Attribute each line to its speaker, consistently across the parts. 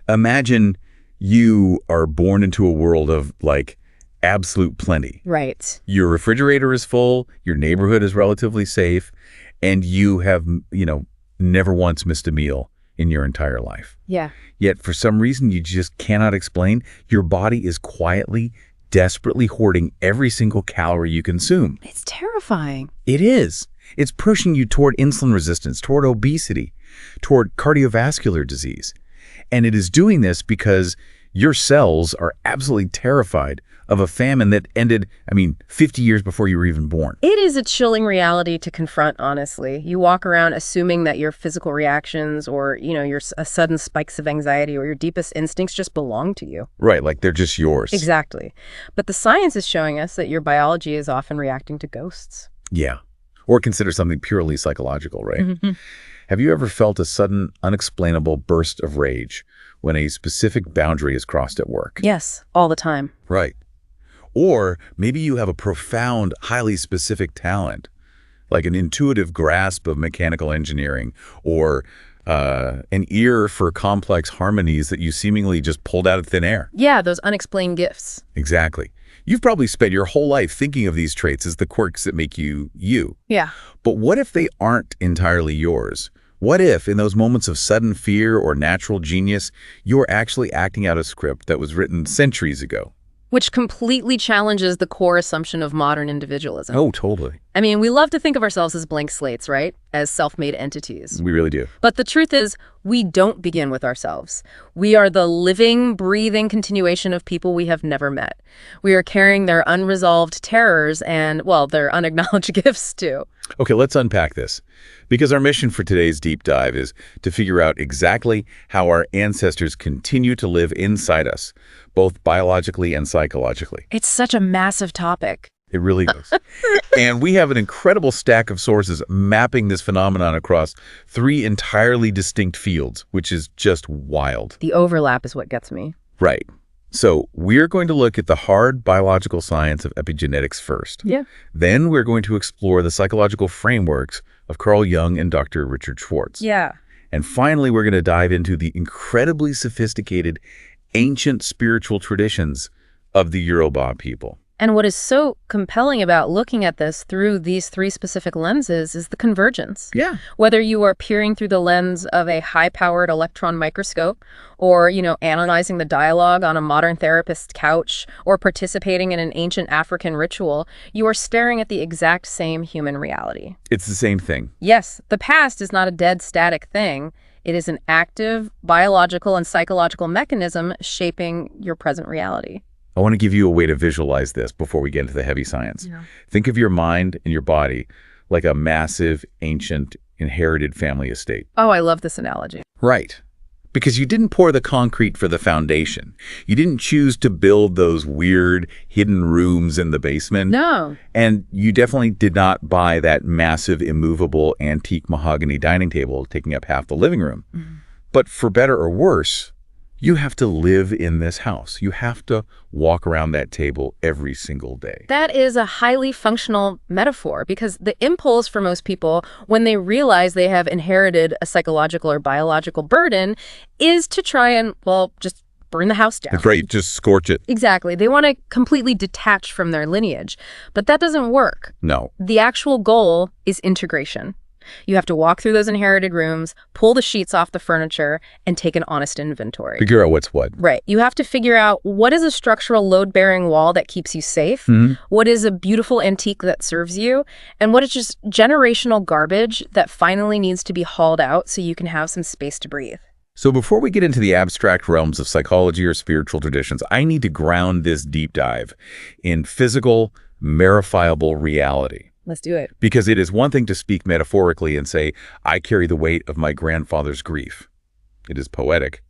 Speaker 1: Imagine you are born into a world of, like, absolute plenty.
Speaker 2: Right.
Speaker 1: Your refrigerator is full, your neighborhood is relatively safe, and you have, never once missed a meal in your entire life.
Speaker 2: Yeah.
Speaker 1: Yet, for some reason you just cannot explain, your body is quietly, desperately hoarding every single calorie you consume.
Speaker 2: It's terrifying.
Speaker 1: It is. It's pushing you toward insulin resistance, toward obesity, toward cardiovascular disease. And it is doing this because your cells are absolutely terrified of a famine that ended, 50 years before you were even born.
Speaker 2: It is a chilling reality to confront, honestly. You walk around assuming that your physical reactions or, your sudden spikes of anxiety or your deepest instincts just belong to you.
Speaker 1: Right, like they're just yours.
Speaker 2: Exactly. But the science is showing us that your biology is often reacting to ghosts.
Speaker 1: Yeah. Or consider something purely psychological, right?
Speaker 2: Mm-hmm.
Speaker 1: Have you ever felt a sudden, unexplainable burst of rage when a specific boundary is crossed at work?
Speaker 2: Yes, all the time.
Speaker 1: Right. Or maybe you have a profound, highly specific talent, like an intuitive grasp of mechanical engineering or an ear for complex harmonies that you seemingly just pulled out of thin air.
Speaker 2: Yeah, those unexplained gifts.
Speaker 1: Exactly. You've probably spent your whole life thinking of these traits as the quirks that make you, you.
Speaker 2: Yeah.
Speaker 1: But what if they aren't entirely yours? What if, in those moments of sudden fear or natural genius, you're actually acting out a script that was written centuries ago?
Speaker 2: Which completely challenges the core assumption of modern individualism.
Speaker 1: Oh, totally.
Speaker 2: We love to think of ourselves as blank slates, right? As self-made entities.
Speaker 1: We really do.
Speaker 2: But the truth is, we don't begin with ourselves. We are the living, breathing continuation of people we have never met. We are carrying their unresolved terrors and, well, their unacknowledged gifts, too.
Speaker 1: Okay, let's unpack this. Because our mission for today's deep dive is to figure out exactly how our ancestors continue to live inside us, both biologically and psychologically.
Speaker 2: It's such a massive topic.
Speaker 1: It really is. And we have an incredible stack of sources mapping this phenomenon across 3 entirely distinct fields, which is just wild.
Speaker 2: The overlap is what gets me.
Speaker 1: Right. So we're going to look at the hard biological science of epigenetics first.
Speaker 2: Yeah.
Speaker 1: Then we're going to explore the psychological frameworks of Carl Jung and Dr. Richard Schwartz.
Speaker 2: Yeah.
Speaker 1: And finally, we're going to dive into the incredibly sophisticated, ancient spiritual traditions of the Yoruba people.
Speaker 2: And what is so compelling about looking at this through these 3 specific lenses is the convergence.
Speaker 1: Yeah.
Speaker 2: Whether you are peering through the lens of a high-powered electron microscope or, analyzing the dialogue on a modern therapist's couch or participating in an ancient African ritual, you are staring at the exact same human reality.
Speaker 1: It's the same thing.
Speaker 2: Yes, the past is not a dead, static thing. It is an active, biological and psychological mechanism shaping your present reality.
Speaker 1: I want to give you a way to visualize this before we get into the heavy science.
Speaker 2: Yeah.
Speaker 1: Think of your mind and your body like a massive, ancient, inherited family estate.
Speaker 2: Oh, I love this analogy.
Speaker 1: Right. Because you didn't pour the concrete for the foundation. You didn't choose to build those weird, hidden rooms in the basement.
Speaker 2: No.
Speaker 1: And you definitely did not buy that massive, immovable, antique mahogany dining table taking up half the living room. Mm-hmm. But for better or worse, you have to live in this house. You have to walk around that table every single day.
Speaker 2: That is a highly functional metaphor because the impulse for most people when they realize they have inherited a psychological or biological burden is to try and, just burn the house down.
Speaker 1: That's right. Just scorch it.
Speaker 2: Exactly. They want to completely detach from their lineage. But that doesn't work.
Speaker 1: No.
Speaker 2: The actual goal is integration. You have to walk through those inherited rooms, pull the sheets off the furniture, and take an honest inventory.
Speaker 1: Figure out what's what.
Speaker 2: Right. You have to figure out what is a structural load-bearing wall that keeps you safe, what is a beautiful antique that serves you, and what is just generational garbage that finally needs to be hauled out so you can have some space to breathe.
Speaker 1: So before we get into the abstract realms of psychology or spiritual traditions, I need to ground this deep dive in physical, verifiable reality.
Speaker 2: Let's do it.
Speaker 1: Because it is one thing to speak metaphorically and say, I carry the weight of my grandfather's grief. It is poetic.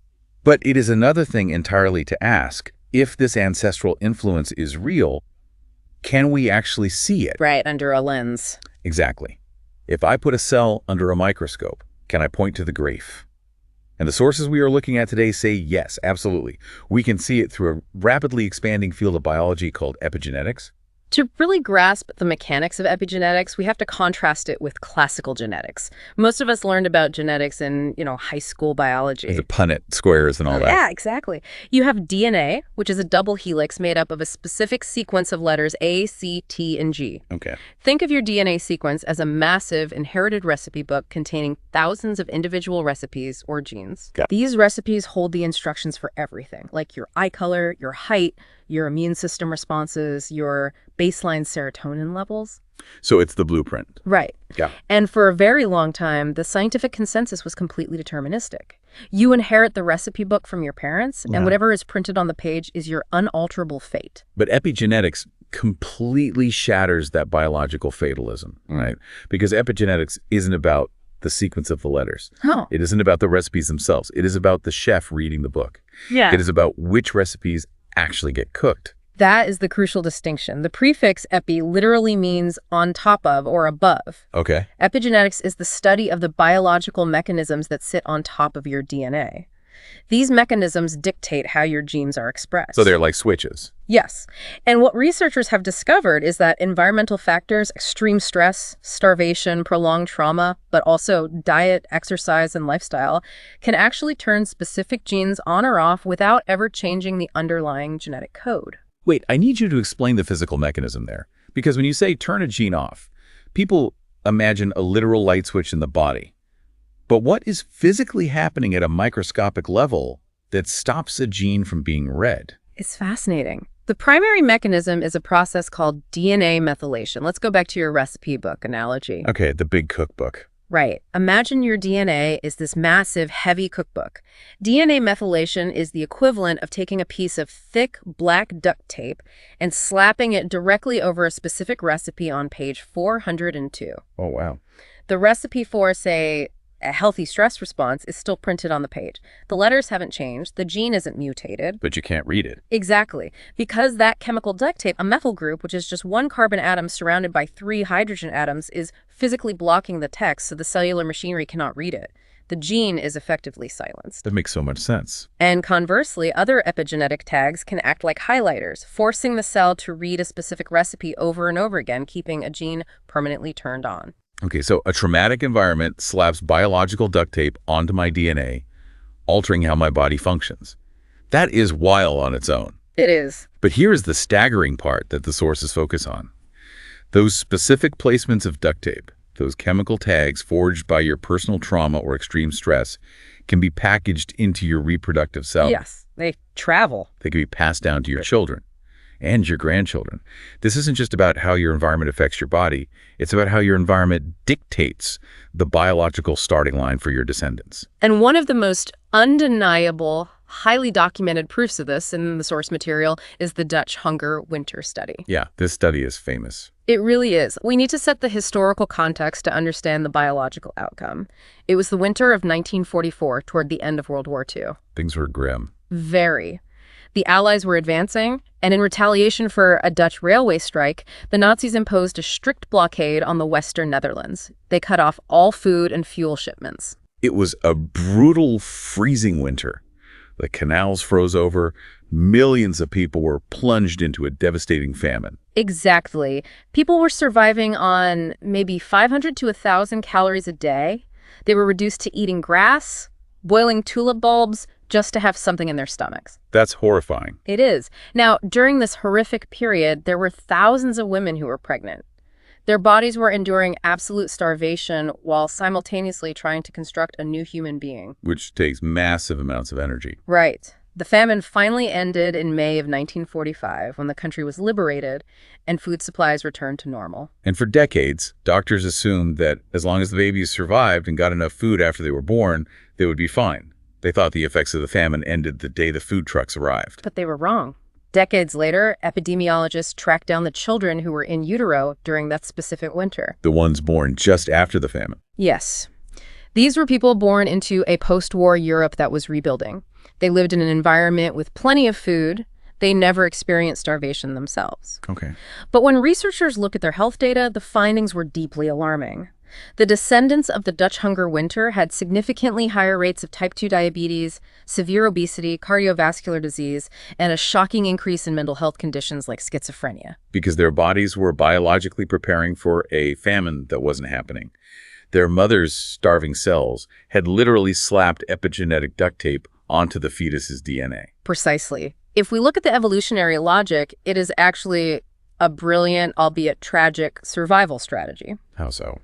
Speaker 1: But it is another thing entirely to ask, if this ancestral influence is real, can we actually see it?
Speaker 2: Right, under a lens.
Speaker 1: Exactly. If I put a cell under a microscope, can I point to the grief? And the sources we are looking at today say yes, absolutely. We can see it through a rapidly expanding field of biology called epigenetics.
Speaker 2: To really grasp the mechanics of epigenetics, we have to contrast it with classical genetics. Most of us learned about genetics in, high school biology.
Speaker 1: The Punnett squares and all that.
Speaker 2: Yeah, exactly. You have DNA, which is a double helix made up of a specific sequence of letters A, C, T, and G.
Speaker 1: Okay.
Speaker 2: Think of your DNA sequence as a massive inherited recipe book containing thousands of individual recipes or genes.
Speaker 1: Got it.
Speaker 2: These recipes hold the instructions for everything, like your eye color, your height, your immune system responses, your baseline serotonin levels.
Speaker 1: So it's the blueprint.
Speaker 2: Right.
Speaker 1: Yeah.
Speaker 2: And for a very long time, the scientific consensus was completely deterministic. You inherit the recipe book from your parents, and whatever is printed on the page is your unalterable fate.
Speaker 1: But epigenetics completely shatters that biological fatalism, right? Because epigenetics isn't about the sequence of the letters.
Speaker 2: Oh.
Speaker 1: It isn't about the recipes themselves. It is about the chef reading the book.
Speaker 2: Yeah.
Speaker 1: It is about which recipes actually get cooked.
Speaker 2: That is the crucial distinction. The prefix epi literally means on top of or above.
Speaker 1: Okay.
Speaker 2: Epigenetics is the study of the biological mechanisms that sit on top of your DNA. These mechanisms dictate how your genes are expressed.
Speaker 1: So they're like switches.
Speaker 2: Yes. And what researchers have discovered is that environmental factors, extreme stress, starvation, prolonged trauma, but also diet, exercise, and lifestyle can actually turn specific genes on or off without ever changing the underlying genetic code.
Speaker 1: Wait, I need you to explain the physical mechanism there. Because when you say turn a gene off, people imagine a literal light switch in the body. But what is physically happening at a microscopic level that stops a gene from being read?
Speaker 2: It's fascinating. The primary mechanism is a process called DNA methylation. Let's go back to your recipe book analogy.
Speaker 1: Okay, the big cookbook.
Speaker 2: Right. Imagine your DNA is this massive, heavy cookbook. DNA methylation is the equivalent of taking a piece of thick, black duct tape and slapping it directly over a specific recipe on page 402.
Speaker 1: Oh, wow.
Speaker 2: The recipe for, say, a healthy stress response is still printed on the page. The letters haven't changed. The gene isn't mutated.
Speaker 1: But you can't read it.
Speaker 2: Exactly. Because that chemical duct tape, a methyl group, which is just one carbon atom surrounded by 3 hydrogen atoms, is physically blocking the text so the cellular machinery cannot read it. The gene is effectively silenced.
Speaker 1: That makes so much sense.
Speaker 2: And conversely, other epigenetic tags can act like highlighters, forcing the cell to read a specific recipe over and over again, keeping a gene permanently turned on.
Speaker 1: Okay, so a traumatic environment slaps biological duct tape onto my DNA, altering how my body functions. That is wild on its own.
Speaker 2: It is.
Speaker 1: But here is the staggering part that the sources focus on. Those specific placements of duct tape, those chemical tags forged by your personal trauma or extreme stress, can be packaged into your reproductive cell.
Speaker 2: Yes, they travel.
Speaker 1: They can be passed down to your children and your grandchildren. This isn't just about how your environment affects your body. It's about how your environment dictates the biological starting line for your descendants.
Speaker 2: And one of the most undeniable, highly documented proofs of this in the source material is the Dutch hunger winter study.
Speaker 1: Yeah, this study is famous.
Speaker 2: It really is. We need to set the historical context to understand the biological outcome. It was the winter of 1944, toward the end of World War II.
Speaker 1: Things were grim.
Speaker 2: Very. The Allies were advancing, and in retaliation for a Dutch railway strike, the Nazis imposed a strict blockade on the Western Netherlands. They cut off all food and fuel shipments.
Speaker 1: It was a brutal, freezing winter. The canals froze over. Millions of people were plunged into a devastating famine.
Speaker 2: Exactly. People were surviving on maybe 500 to 1,000 calories a day. They were reduced to eating grass, boiling tulip bulbs, just to have something in their stomachs.
Speaker 1: That's horrifying.
Speaker 2: It is. Now, during this horrific period, there were thousands of women who were pregnant. Their bodies were enduring absolute starvation while simultaneously trying to construct a new human being.
Speaker 1: Which takes massive amounts of energy.
Speaker 2: Right. The famine finally ended in May of 1945 when the country was liberated and food supplies returned to normal.
Speaker 1: And for decades, doctors assumed that as long as the babies survived and got enough food after they were born, they would be fine. They thought the effects of the famine ended the day the food trucks arrived.
Speaker 2: But they were wrong. Decades later, epidemiologists tracked down the children who were in utero during that specific winter.
Speaker 1: The ones born just after the famine.
Speaker 2: Yes. These were people born into a post-war Europe that was rebuilding. They lived in an environment with plenty of food. They never experienced starvation themselves.
Speaker 1: Okay.
Speaker 2: But when researchers look at their health data, the findings were deeply alarming. The descendants of the Dutch hunger winter had significantly higher rates of type 2 diabetes, severe obesity, cardiovascular disease, and a shocking increase in mental health conditions like schizophrenia.
Speaker 1: Because their bodies were biologically preparing for a famine that wasn't happening. Their mother's starving cells had literally slapped epigenetic duct tape onto the fetus's DNA.
Speaker 2: Precisely. If we look at the evolutionary logic, it is actually a brilliant, albeit tragic, survival strategy.
Speaker 1: How so?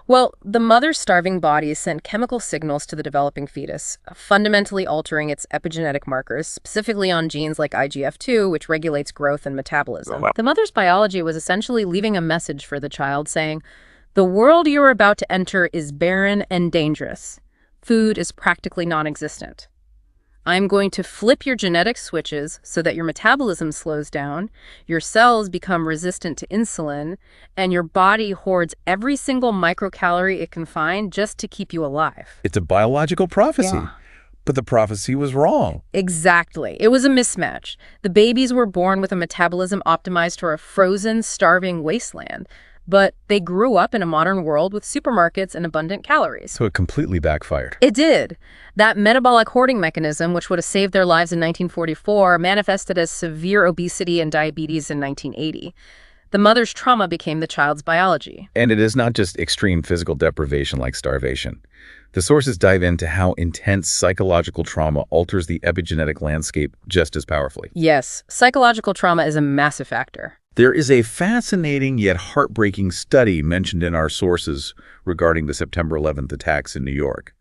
Speaker 2: Well, the mother's starving body sent chemical signals to the developing fetus, fundamentally altering its epigenetic markers, specifically on genes like IGF-2, which regulates growth and metabolism.
Speaker 1: Oh, wow.
Speaker 2: The mother's biology was essentially leaving a message for the child saying, "The world you are about to enter is barren and dangerous. Food is practically non-existent. I'm going to flip your genetic switches so that your metabolism slows down, your cells become resistant to insulin, and your body hoards every single microcalorie it can find just to keep you alive."
Speaker 1: It's a biological prophecy.
Speaker 2: Yeah.
Speaker 1: But the prophecy was wrong.
Speaker 2: Exactly. It was a mismatch. The babies were born with a metabolism optimized for a frozen, starving wasteland, but they grew up in a modern world with supermarkets and abundant calories.
Speaker 1: So it completely backfired.
Speaker 2: It did. That metabolic hoarding mechanism, which would have saved their lives in 1944, manifested as severe obesity and diabetes in 1980. The mother's trauma became the child's biology.
Speaker 1: And it is not just extreme physical deprivation like starvation. The sources dive into how intense psychological trauma alters the epigenetic landscape just as powerfully.
Speaker 2: Yes, psychological trauma is a massive factor.
Speaker 1: There is a fascinating yet heartbreaking study mentioned in our sources regarding the September 11th attacks in New York.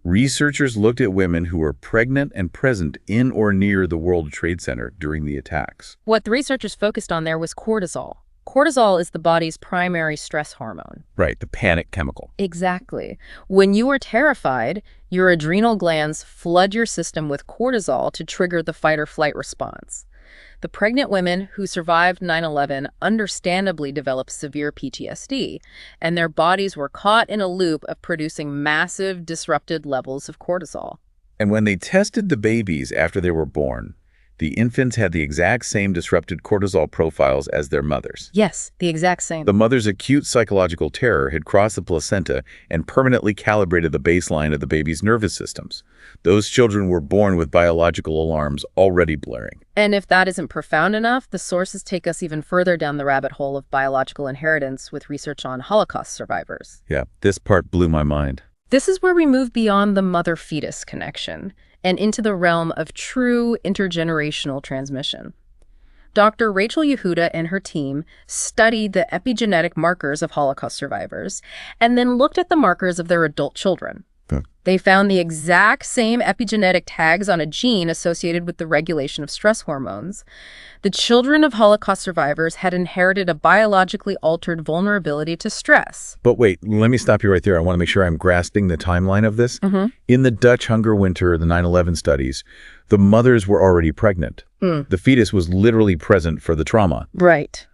Speaker 1: Researchers looked at women who were pregnant and present in or near the World Trade Center during the attacks.
Speaker 2: What the researchers focused on there was cortisol. Cortisol is the body's primary stress hormone.
Speaker 1: Right, the panic chemical.
Speaker 2: Exactly. When you are terrified, your adrenal glands flood your system with cortisol to trigger the fight or flight response. The pregnant women who survived 9/11 understandably developed severe PTSD, and their bodies were caught in a loop of producing massive disrupted levels of cortisol.
Speaker 1: And when they tested the babies after they were born, the infants had the exact same disrupted cortisol profiles as their mothers.
Speaker 2: Yes, the exact same.
Speaker 1: The mother's acute psychological terror had crossed the placenta and permanently calibrated the baseline of the baby's nervous systems. Those children were born with biological alarms already blaring.
Speaker 2: And if that isn't profound enough, the sources take us even further down the rabbit hole of biological inheritance with research on Holocaust survivors.
Speaker 1: Yeah, this part blew my mind.
Speaker 2: This is where we move beyond the mother-fetus connection and into the realm of true intergenerational transmission. Dr. Rachel Yehuda and her team studied the epigenetic markers of Holocaust survivors and then looked at the markers of their adult children. They found the exact same epigenetic tags on a gene associated with the regulation of stress hormones. The children of Holocaust survivors had inherited a biologically altered vulnerability to stress.
Speaker 1: But wait, let me stop you right there. I want to make sure I'm grasping the timeline of this. In the Dutch hunger winter, the 9/11 studies, the mothers were already pregnant. The fetus was literally present for the trauma.
Speaker 2: Right.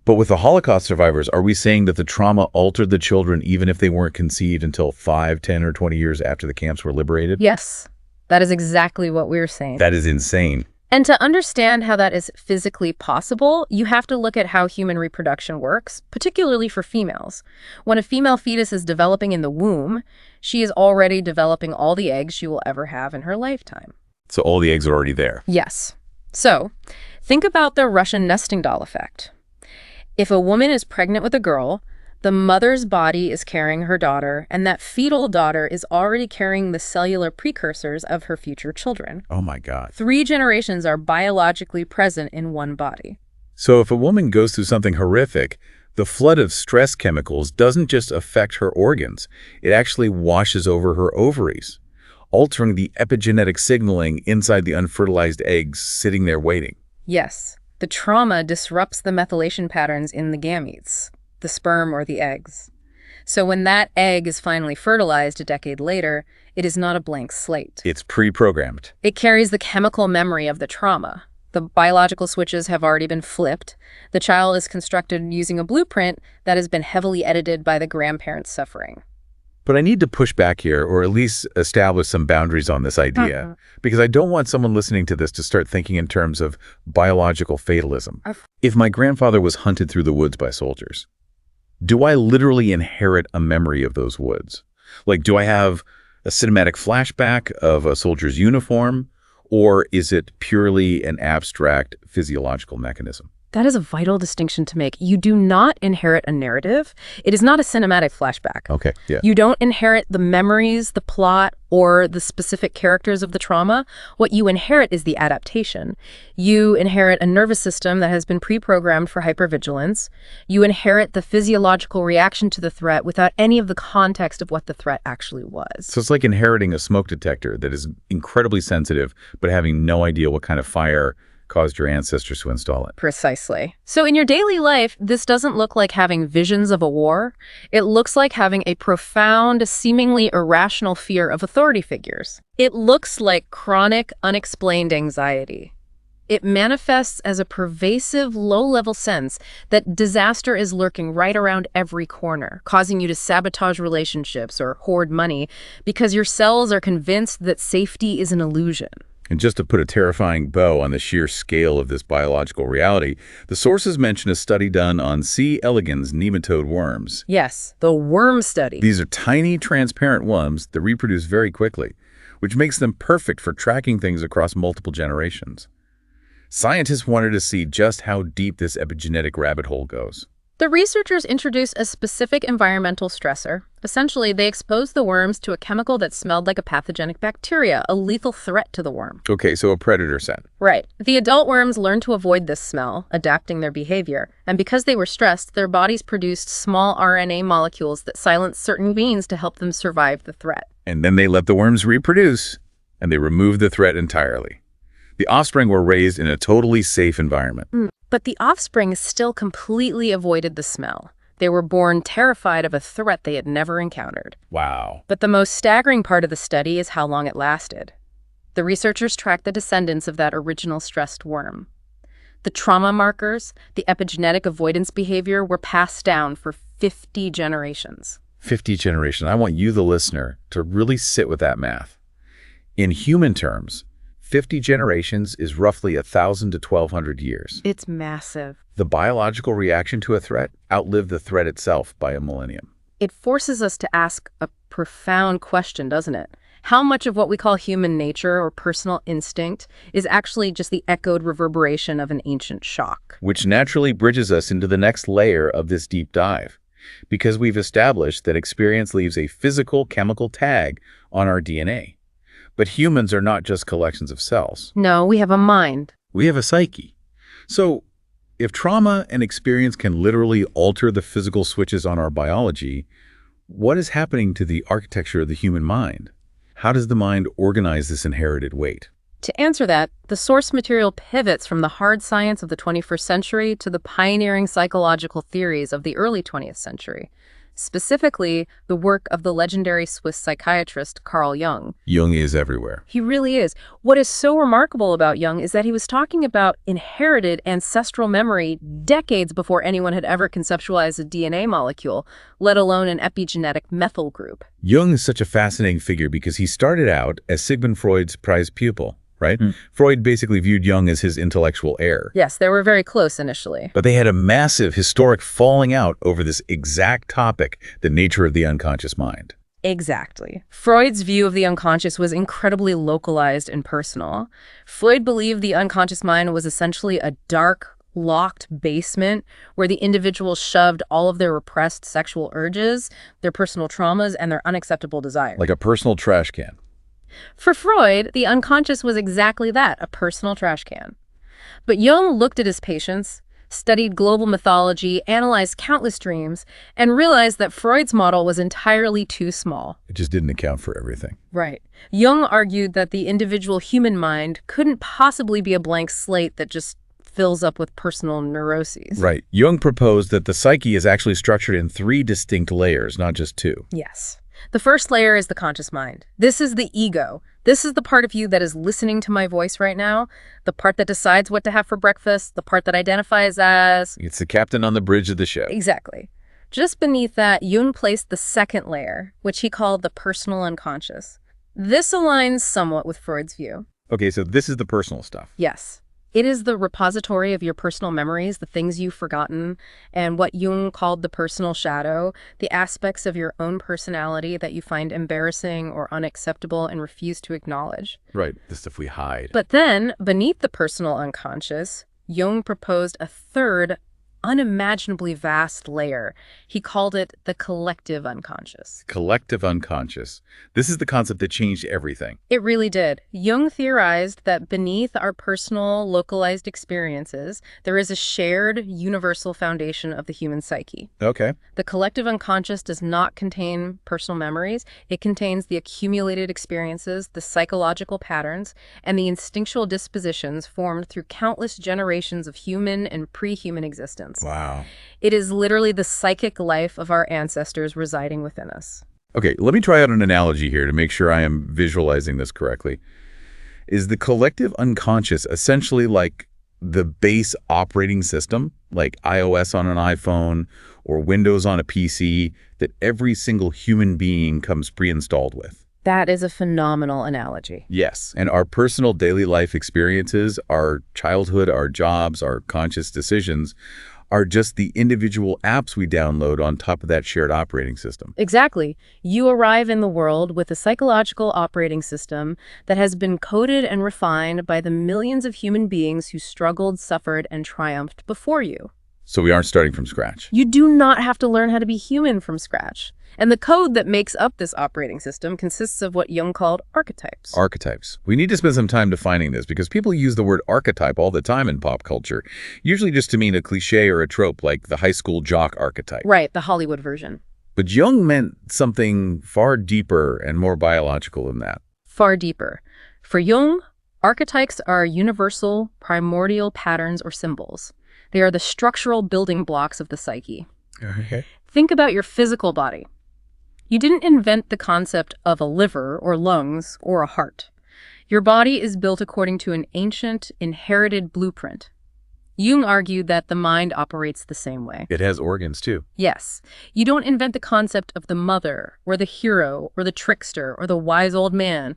Speaker 1: But with the Holocaust survivors, are we saying that the trauma altered the children even if they weren't conceived until 5, 10, or 20 years after the camps were liberated?
Speaker 2: Yes, that is exactly what we're saying.
Speaker 1: That is insane.
Speaker 2: And to understand how that is physically possible, you have to look at how human reproduction works, particularly for females. When a female fetus is developing in the womb, she is already developing all the eggs she will ever have in her lifetime.
Speaker 1: So all the eggs are already there.
Speaker 2: Yes. So, think about the Russian nesting doll effect. If a woman is pregnant with a girl, the mother's body is carrying her daughter, and that fetal daughter is already carrying the cellular precursors of her future children.
Speaker 1: Oh my God.
Speaker 2: 3 generations are biologically present in one body.
Speaker 1: So if a woman goes through something horrific, the flood of stress chemicals doesn't just affect her organs, it actually washes over her ovaries, altering the epigenetic signaling inside the unfertilized eggs sitting there waiting.
Speaker 2: Yes. The trauma disrupts the methylation patterns in the gametes, the sperm or the eggs. So when that egg is finally fertilized a decade later, it is not a blank slate.
Speaker 1: It's pre-programmed.
Speaker 2: It carries the chemical memory of the trauma. The biological switches have already been flipped. The child is constructed using a blueprint that has been heavily edited by the grandparents' suffering.
Speaker 1: But I need to push back here, or at least establish some boundaries on this idea, because I don't want someone listening to this to start thinking in terms of biological fatalism. If my grandfather was hunted through the woods by soldiers, do I literally inherit a memory of those woods? Like, do I have a cinematic flashback of a soldier's uniform, or is it purely an abstract physiological mechanism?
Speaker 2: That is a vital distinction to make. You do not inherit a narrative. It is not a cinematic flashback.
Speaker 1: Okay, yeah.
Speaker 2: You don't inherit the memories, the plot, or the specific characters of the trauma. What you inherit is the adaptation. You inherit a nervous system that has been pre-programmed for hypervigilance. You inherit the physiological reaction to the threat without any of the context of what the threat actually was.
Speaker 1: So it's like inheriting a smoke detector that is incredibly sensitive, but having no idea what kind of fire caused your ancestors to install it.
Speaker 2: Precisely. So in your daily life, this doesn't look like having visions of a war. It looks like having a profound, seemingly irrational fear of authority figures. It looks like chronic, unexplained anxiety. It manifests as a pervasive, low-level sense that disaster is lurking right around every corner, causing you to sabotage relationships or hoard money because your cells are convinced that safety is an illusion.
Speaker 1: And just to put a terrifying bow on the sheer scale of this biological reality, the sources mention a study done on C. elegans nematode worms.
Speaker 2: Yes, the worm study.
Speaker 1: These are tiny, transparent worms that reproduce very quickly, which makes them perfect for tracking things across multiple generations. Scientists wanted to see just how deep this epigenetic rabbit hole goes.
Speaker 2: The researchers introduced a specific environmental stressor. Essentially, they exposed the worms to a chemical that smelled like a pathogenic bacteria, a lethal threat to the worm.
Speaker 1: Okay, so a predator scent.
Speaker 2: Right. The adult worms learned to avoid this smell, adapting their behavior. And because they were stressed, their bodies produced small RNA molecules that silenced certain genes to help them survive the threat.
Speaker 1: And then they let the worms reproduce, and they removed the threat entirely. The offspring were raised in a totally safe environment.
Speaker 2: But the offspring still completely avoided the smell. They were born terrified of a threat they had never encountered.
Speaker 1: Wow.
Speaker 2: But the most staggering part of the study is how long it lasted. The researchers tracked the descendants of that original stressed worm. The trauma markers, the epigenetic avoidance behavior were passed down for 50 generations.
Speaker 1: 50 generations. I want you, the listener, to really sit with that math. In human terms, 50 generations is roughly 1,000 to 1,200 years.
Speaker 2: It's massive.
Speaker 1: The biological reaction to a threat outlived the threat itself by a millennium.
Speaker 2: It forces us to ask a profound question, doesn't it? How much of what we call human nature or personal instinct is actually just the echoed reverberation of an ancient shock?
Speaker 1: Which naturally bridges us into the next layer of this deep dive, because we've established that experience leaves a physical chemical tag on our DNA. But humans are not just collections of cells.
Speaker 2: No, we have a mind.
Speaker 1: We have a psyche. So, if trauma and experience can literally alter the physical switches on our biology, what is happening to the architecture of the human mind? How does the mind organize this inherited weight?
Speaker 2: To answer that, the source material pivots from the hard science of the 21st century to the pioneering psychological theories of the early 20th century. Specifically, the work of the legendary Swiss psychiatrist Carl Jung.
Speaker 1: Jung is everywhere.
Speaker 2: He really is. What is so remarkable about Jung is that he was talking about inherited ancestral memory decades before anyone had ever conceptualized a DNA molecule, let alone an epigenetic methyl group.
Speaker 1: Jung is such a fascinating figure because he started out as Sigmund Freud's prized pupil, right? Freud basically viewed Jung as his intellectual heir.
Speaker 2: Yes, they were very close initially.
Speaker 1: But they had a massive historic falling out over this exact topic, the nature of the unconscious mind.
Speaker 2: Exactly. Freud's view of the unconscious was incredibly localized and personal. Freud believed the unconscious mind was essentially a dark, locked basement where the individual shoved all of their repressed sexual urges, their personal traumas, and their unacceptable desires.
Speaker 1: Like a personal trash can.
Speaker 2: For Freud, the unconscious was exactly that, a personal trash can. But Jung looked at his patients, studied global mythology, analyzed countless dreams, and realized that Freud's model was entirely too small.
Speaker 1: It just didn't account for everything.
Speaker 2: Right. Jung argued that the individual human mind couldn't possibly be a blank slate that just fills up with personal neuroses.
Speaker 1: Right. Jung proposed that the psyche is actually structured in 3 distinct layers, not just 2.
Speaker 2: Yes. The first layer is the conscious mind. This is the ego. This is the part of you that is listening to my voice right now, the part that decides what to have for breakfast, the part that identifies as...
Speaker 1: It's the captain on the bridge of the ship.
Speaker 2: Exactly. Just beneath that, Jung placed the second layer, which he called the personal unconscious. This aligns somewhat with Freud's view.
Speaker 1: Okay, so this is the personal stuff.
Speaker 2: Yes. It is the repository of your personal memories, the things you've forgotten, and what Jung called the personal shadow, the aspects of your own personality that you find embarrassing or unacceptable and refuse to acknowledge.
Speaker 1: Right, the stuff we hide.
Speaker 2: But then, beneath the personal unconscious, Jung proposed a third, unimaginably vast layer. He called it the collective unconscious.
Speaker 1: Collective unconscious. This is the concept that changed everything.
Speaker 2: It really did. Jung theorized that beneath our personal, localized experiences, there is a shared, universal foundation of the human psyche.
Speaker 1: Okay.
Speaker 2: The collective unconscious does not contain personal memories. It contains the accumulated experiences, the psychological patterns, and the instinctual dispositions formed through countless generations of human and pre-human existence.
Speaker 1: Wow.
Speaker 2: It is literally the psychic life of our ancestors residing within us.
Speaker 1: Okay, let me try out an analogy here to make sure I am visualizing this correctly. Is the collective unconscious essentially like the base operating system, like iOS on an iPhone or Windows on a PC, that every single human being comes pre-installed with?
Speaker 2: That is a phenomenal analogy.
Speaker 1: Yes, and our personal daily life experiences, our childhood, our jobs, our conscious decisions are just the individual apps we download on top of that shared operating system.
Speaker 2: Exactly. You arrive in the world with a psychological operating system that has been coded and refined by the millions of human beings who struggled, suffered, and triumphed before you.
Speaker 1: So we aren't starting from scratch.
Speaker 2: You do not have to learn how to be human from scratch. And the code that makes up this operating system consists of what Jung called archetypes.
Speaker 1: Archetypes. We need to spend some time defining this because people use the word archetype all the time in pop culture, usually just to mean a cliche or a trope like the high school jock archetype.
Speaker 2: Right, the Hollywood version.
Speaker 1: But Jung meant something far deeper and more biological than that.
Speaker 2: Far deeper. For Jung, archetypes are universal, primordial patterns or symbols. They are the structural building blocks of the psyche.
Speaker 1: Okay.
Speaker 2: Think about your physical body. You didn't invent the concept of a liver or lungs or a heart. Your body is built according to an ancient, inherited blueprint. Jung argued that the mind operates the same way.
Speaker 1: It has organs too.
Speaker 2: Yes, you don't invent the concept of the mother or the hero or the trickster or the wise old man.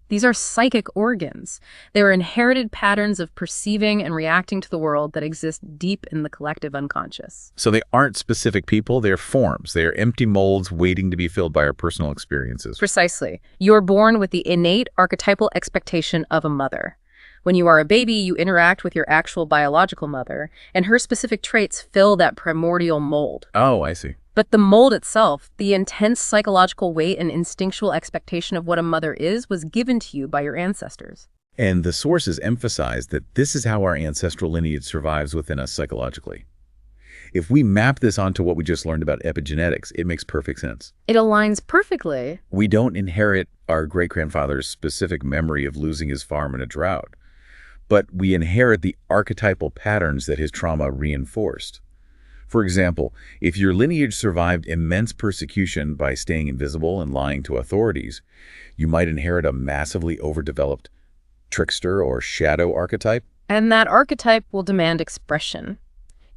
Speaker 2: These are psychic organs. They are inherited patterns of perceiving and reacting to the world that exist deep in the collective unconscious.
Speaker 1: So they aren't specific people, they're forms. They are empty molds waiting to be filled by our personal experiences.
Speaker 2: Precisely. You are born with the innate archetypal expectation of a mother. When you are a baby, you interact with your actual biological mother, and her specific traits fill that primordial mold.
Speaker 1: Oh, I see.
Speaker 2: But the mold itself, the intense psychological weight and instinctual expectation of what a mother is, was given to you by your ancestors.
Speaker 1: And the sources emphasize that this is how our ancestral lineage survives within us psychologically. If we map this onto what we just learned about epigenetics, it makes perfect sense.
Speaker 2: It aligns perfectly.
Speaker 1: We don't inherit our great-grandfather's specific memory of losing his farm in a drought, but we inherit the archetypal patterns that his trauma reinforced. For example, if your lineage survived immense persecution by staying invisible and lying to authorities, you might inherit a massively overdeveloped trickster or shadow archetype.
Speaker 2: And that archetype will demand expression.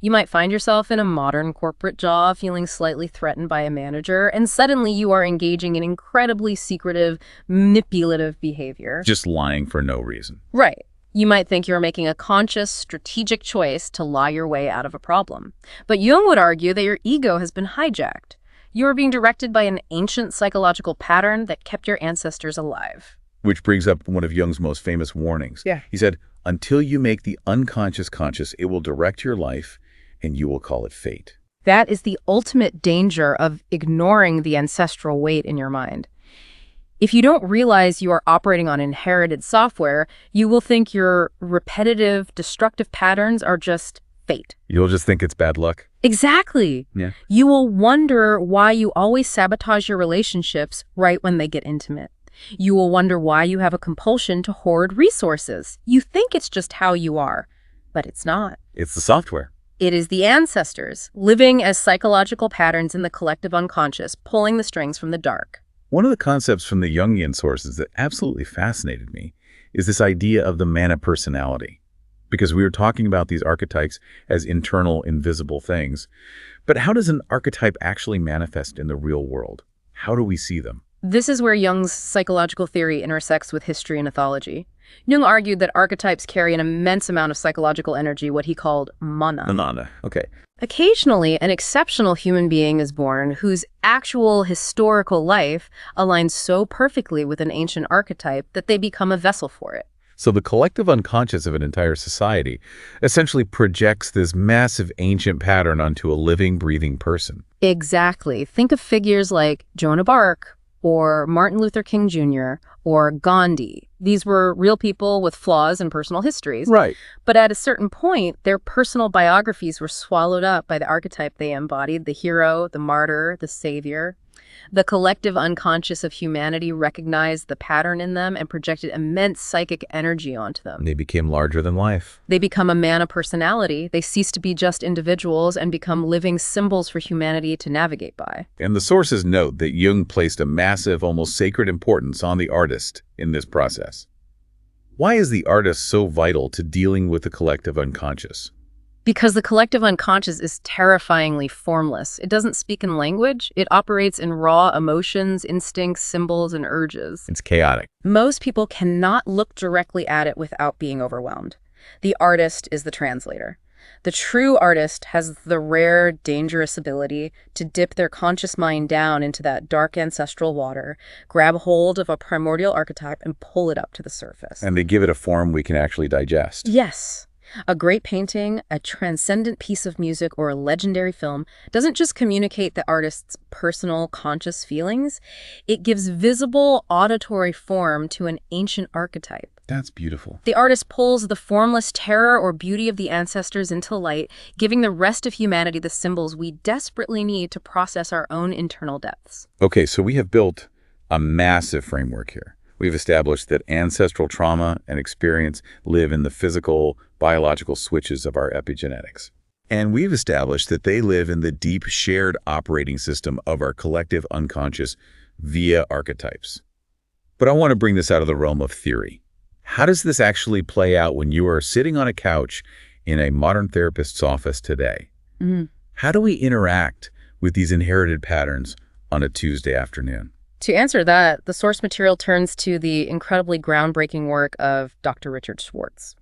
Speaker 2: You might find yourself in a modern corporate job feeling slightly threatened by a manager, and suddenly you are engaging in incredibly secretive, manipulative behavior.
Speaker 1: Just lying for no reason.
Speaker 2: Right. You might think you're making a conscious, strategic choice to lie your way out of a problem. But Jung would argue that your ego has been hijacked. You are being directed by an ancient psychological pattern that kept your ancestors alive.
Speaker 1: Which brings up one of Jung's most famous warnings.
Speaker 2: Yeah.
Speaker 1: He said, until you make the unconscious conscious, it will direct your life and you will call it fate.
Speaker 2: That is the ultimate danger of ignoring the ancestral weight in your mind. If you don't realize you are operating on inherited software, you will think your repetitive, destructive patterns are just fate.
Speaker 1: You'll just think it's bad luck.
Speaker 2: Exactly.
Speaker 1: Yeah.
Speaker 2: You will wonder why you always sabotage your relationships right when they get intimate. You will wonder why you have a compulsion to hoard resources. You think it's just how you are, but it's not.
Speaker 1: It's the software.
Speaker 2: It is the ancestors, living as psychological patterns in the collective unconscious, pulling the strings from the dark.
Speaker 1: One of the concepts from the Jungian sources that absolutely fascinated me is this idea of the mana personality. Because we were talking about these archetypes as internal, invisible things. But how does an archetype actually manifest in the real world? How do we see them?
Speaker 2: This is where Jung's psychological theory intersects with history and ethology. Jung argued that archetypes carry an immense amount of psychological energy, what he called mana.
Speaker 1: Ananda. Okay.
Speaker 2: Occasionally, an exceptional human being is born whose actual historical life aligns so perfectly with an ancient archetype that they become a vessel for it.
Speaker 1: So the collective unconscious of an entire society essentially projects this massive ancient pattern onto a living, breathing person.
Speaker 2: Exactly. Think of figures like Joan of Arc, or Martin Luther King Jr., or Gandhi. These were real people with flaws and personal histories.
Speaker 1: Right.
Speaker 2: But at a certain point, their personal biographies were swallowed up by the archetype they embodied: the hero, the martyr, the savior. The collective unconscious of humanity recognized the pattern in them and projected immense psychic energy onto them.
Speaker 1: They became larger than life.
Speaker 2: They become a mana personality. They cease to be just individuals and become living symbols for humanity to navigate by.
Speaker 1: And the sources note that Jung placed a massive, almost sacred importance on the artist in this process. Why is the artist so vital to dealing with the collective unconscious?
Speaker 2: Because the collective unconscious is terrifyingly formless. It doesn't speak in language. It operates in raw emotions, instincts, symbols, and urges.
Speaker 1: It's chaotic.
Speaker 2: Most people cannot look directly at it without being overwhelmed. The artist is the translator. The true artist has the rare, dangerous ability to dip their conscious mind down into that dark ancestral water, grab hold of a primordial archetype, and pull it up to the surface.
Speaker 1: And they give it a form we can actually digest.
Speaker 2: Yes. A great painting, a transcendent piece of music, or a legendary film doesn't just communicate the artist's personal, conscious feelings. It gives visible, auditory form to an ancient archetype.
Speaker 1: That's beautiful.
Speaker 2: The artist pulls the formless terror or beauty of the ancestors into light, giving the rest of humanity the symbols we desperately need to process our own internal depths.
Speaker 1: Okay, so we have built a massive framework here. We've established that ancestral trauma and experience live in the physical, biological switches of our epigenetics. And we've established that they live in the deep shared operating system of our collective unconscious via archetypes. But I want to bring this out of the realm of theory. How does this actually play out when you are sitting on a couch in a modern therapist's office today? How do we interact with these inherited patterns on a Tuesday afternoon?
Speaker 2: To answer that, the source material turns to the incredibly groundbreaking work of Dr. Richard Schwartz.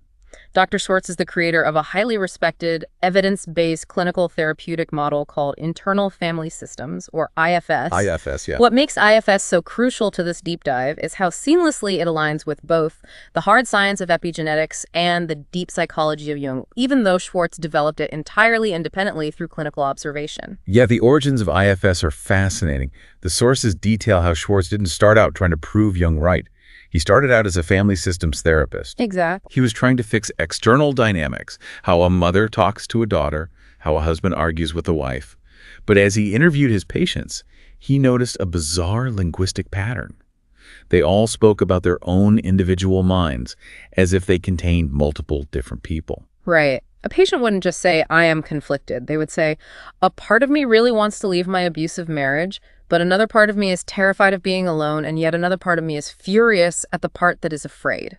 Speaker 2: Dr. Schwartz is the creator of a highly respected, evidence-based clinical therapeutic model called Internal Family Systems, or IFS.
Speaker 1: IFS, yeah.
Speaker 2: What makes IFS so crucial to this deep dive is how seamlessly it aligns with both the hard science of epigenetics and the deep psychology of Jung, even though Schwartz developed it entirely independently through clinical observation.
Speaker 1: Yeah, the origins of IFS are fascinating. The sources detail how Schwartz didn't start out trying to prove Jung right. He started out as a family systems therapist.
Speaker 2: Exactly.
Speaker 1: He was trying to fix external dynamics, how a mother talks to a daughter, how a husband argues with a wife. But as he interviewed his patients, he noticed a bizarre linguistic pattern. They all spoke about their own individual minds, as if they contained multiple different people.
Speaker 2: Right. A patient wouldn't just say, "I am conflicted." They would say, "A part of me really wants to leave my abusive marriage, but another part of me is terrified of being alone, and yet another part of me is furious at the part that is afraid."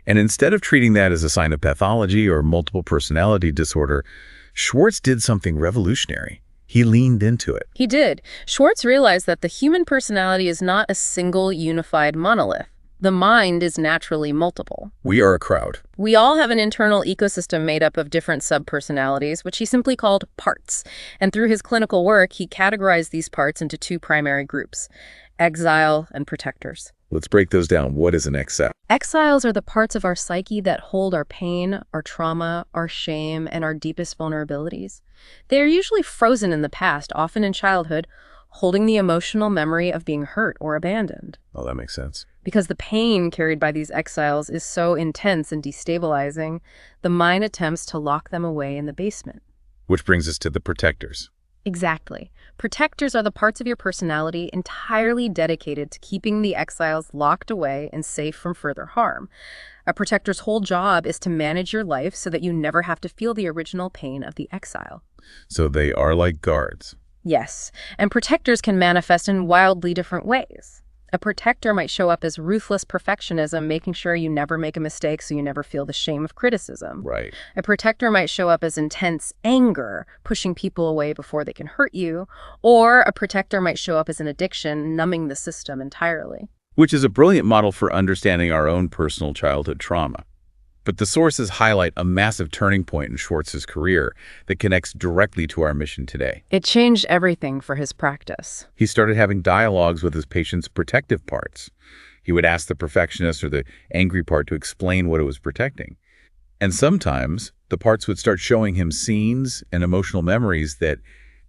Speaker 1: And instead of treating that as a sign of pathology or multiple personality disorder, Schwartz did something revolutionary. He leaned into it.
Speaker 2: He did. Schwartz realized that the human personality is not a single unified monolith. The mind is naturally multiple.
Speaker 1: We are a crowd.
Speaker 2: We all have an internal ecosystem made up of different subpersonalities, which he simply called parts. And through his clinical work, he categorized these parts into two primary groups: exile and protectors.
Speaker 1: Let's break those down. What is an exile?
Speaker 2: Exiles are the parts of our psyche that hold our pain, our trauma, our shame, and our deepest vulnerabilities. They are usually frozen in the past, often in childhood, holding the emotional memory of being hurt or abandoned.
Speaker 1: Oh, that makes sense.
Speaker 2: Because the pain carried by these exiles is so intense and destabilizing, the mind attempts to lock them away in the basement.
Speaker 1: Which brings us to the protectors.
Speaker 2: Exactly. Protectors are the parts of your personality entirely dedicated to keeping the exiles locked away and safe from further harm. A protector's whole job is to manage your life so that you never have to feel the original pain of the exile.
Speaker 1: So they are like guards.
Speaker 2: Yes, and protectors can manifest in wildly different ways. A protector might show up as ruthless perfectionism, making sure you never make a mistake so you never feel the shame of criticism.
Speaker 1: Right.
Speaker 2: A protector might show up as intense anger, pushing people away before they can hurt you. Or a protector might show up as an addiction, numbing the system entirely.
Speaker 1: Which is a brilliant model for understanding our own personal childhood trauma. But the sources highlight a massive turning point in Schwartz's career that connects directly to our mission today.
Speaker 2: It changed everything for his practice.
Speaker 1: He started having dialogues with his patients' protective parts. He would ask the perfectionist or the angry part to explain what it was protecting. And sometimes the parts would start showing him scenes and emotional memories that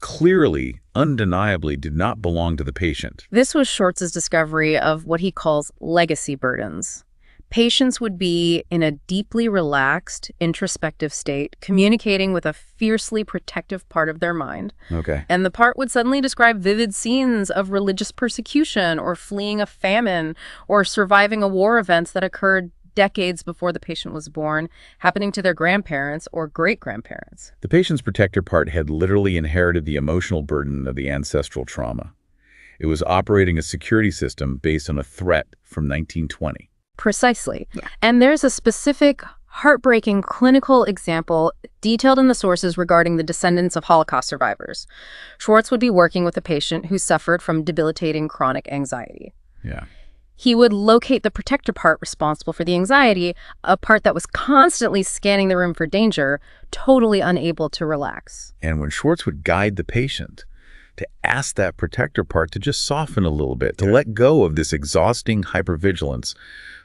Speaker 1: clearly, undeniably did not belong to the patient.
Speaker 2: This was Schwartz's discovery of what he calls legacy burdens. Patients would be in a deeply relaxed, introspective state, communicating with a fiercely protective part of their mind.
Speaker 1: Okay.
Speaker 2: And the part would suddenly describe vivid scenes of religious persecution or fleeing a famine or surviving a war events that occurred decades before the patient was born, happening to their grandparents or great-grandparents.
Speaker 1: The patient's protector part had literally inherited the emotional burden of the ancestral trauma. It was operating a security system based on a threat from 1920.
Speaker 2: Precisely. And there's a specific, heartbreaking clinical example detailed in the sources regarding the descendants of Holocaust survivors. Schwartz would be working with a patient who suffered from debilitating chronic anxiety.
Speaker 1: Yeah.
Speaker 2: He would locate the protector part responsible for the anxiety, a part that was constantly scanning the room for danger, totally unable to relax.
Speaker 1: And when Schwartz would guide the patient to ask that protector part to just soften a little bit, to let go of this exhausting hypervigilance,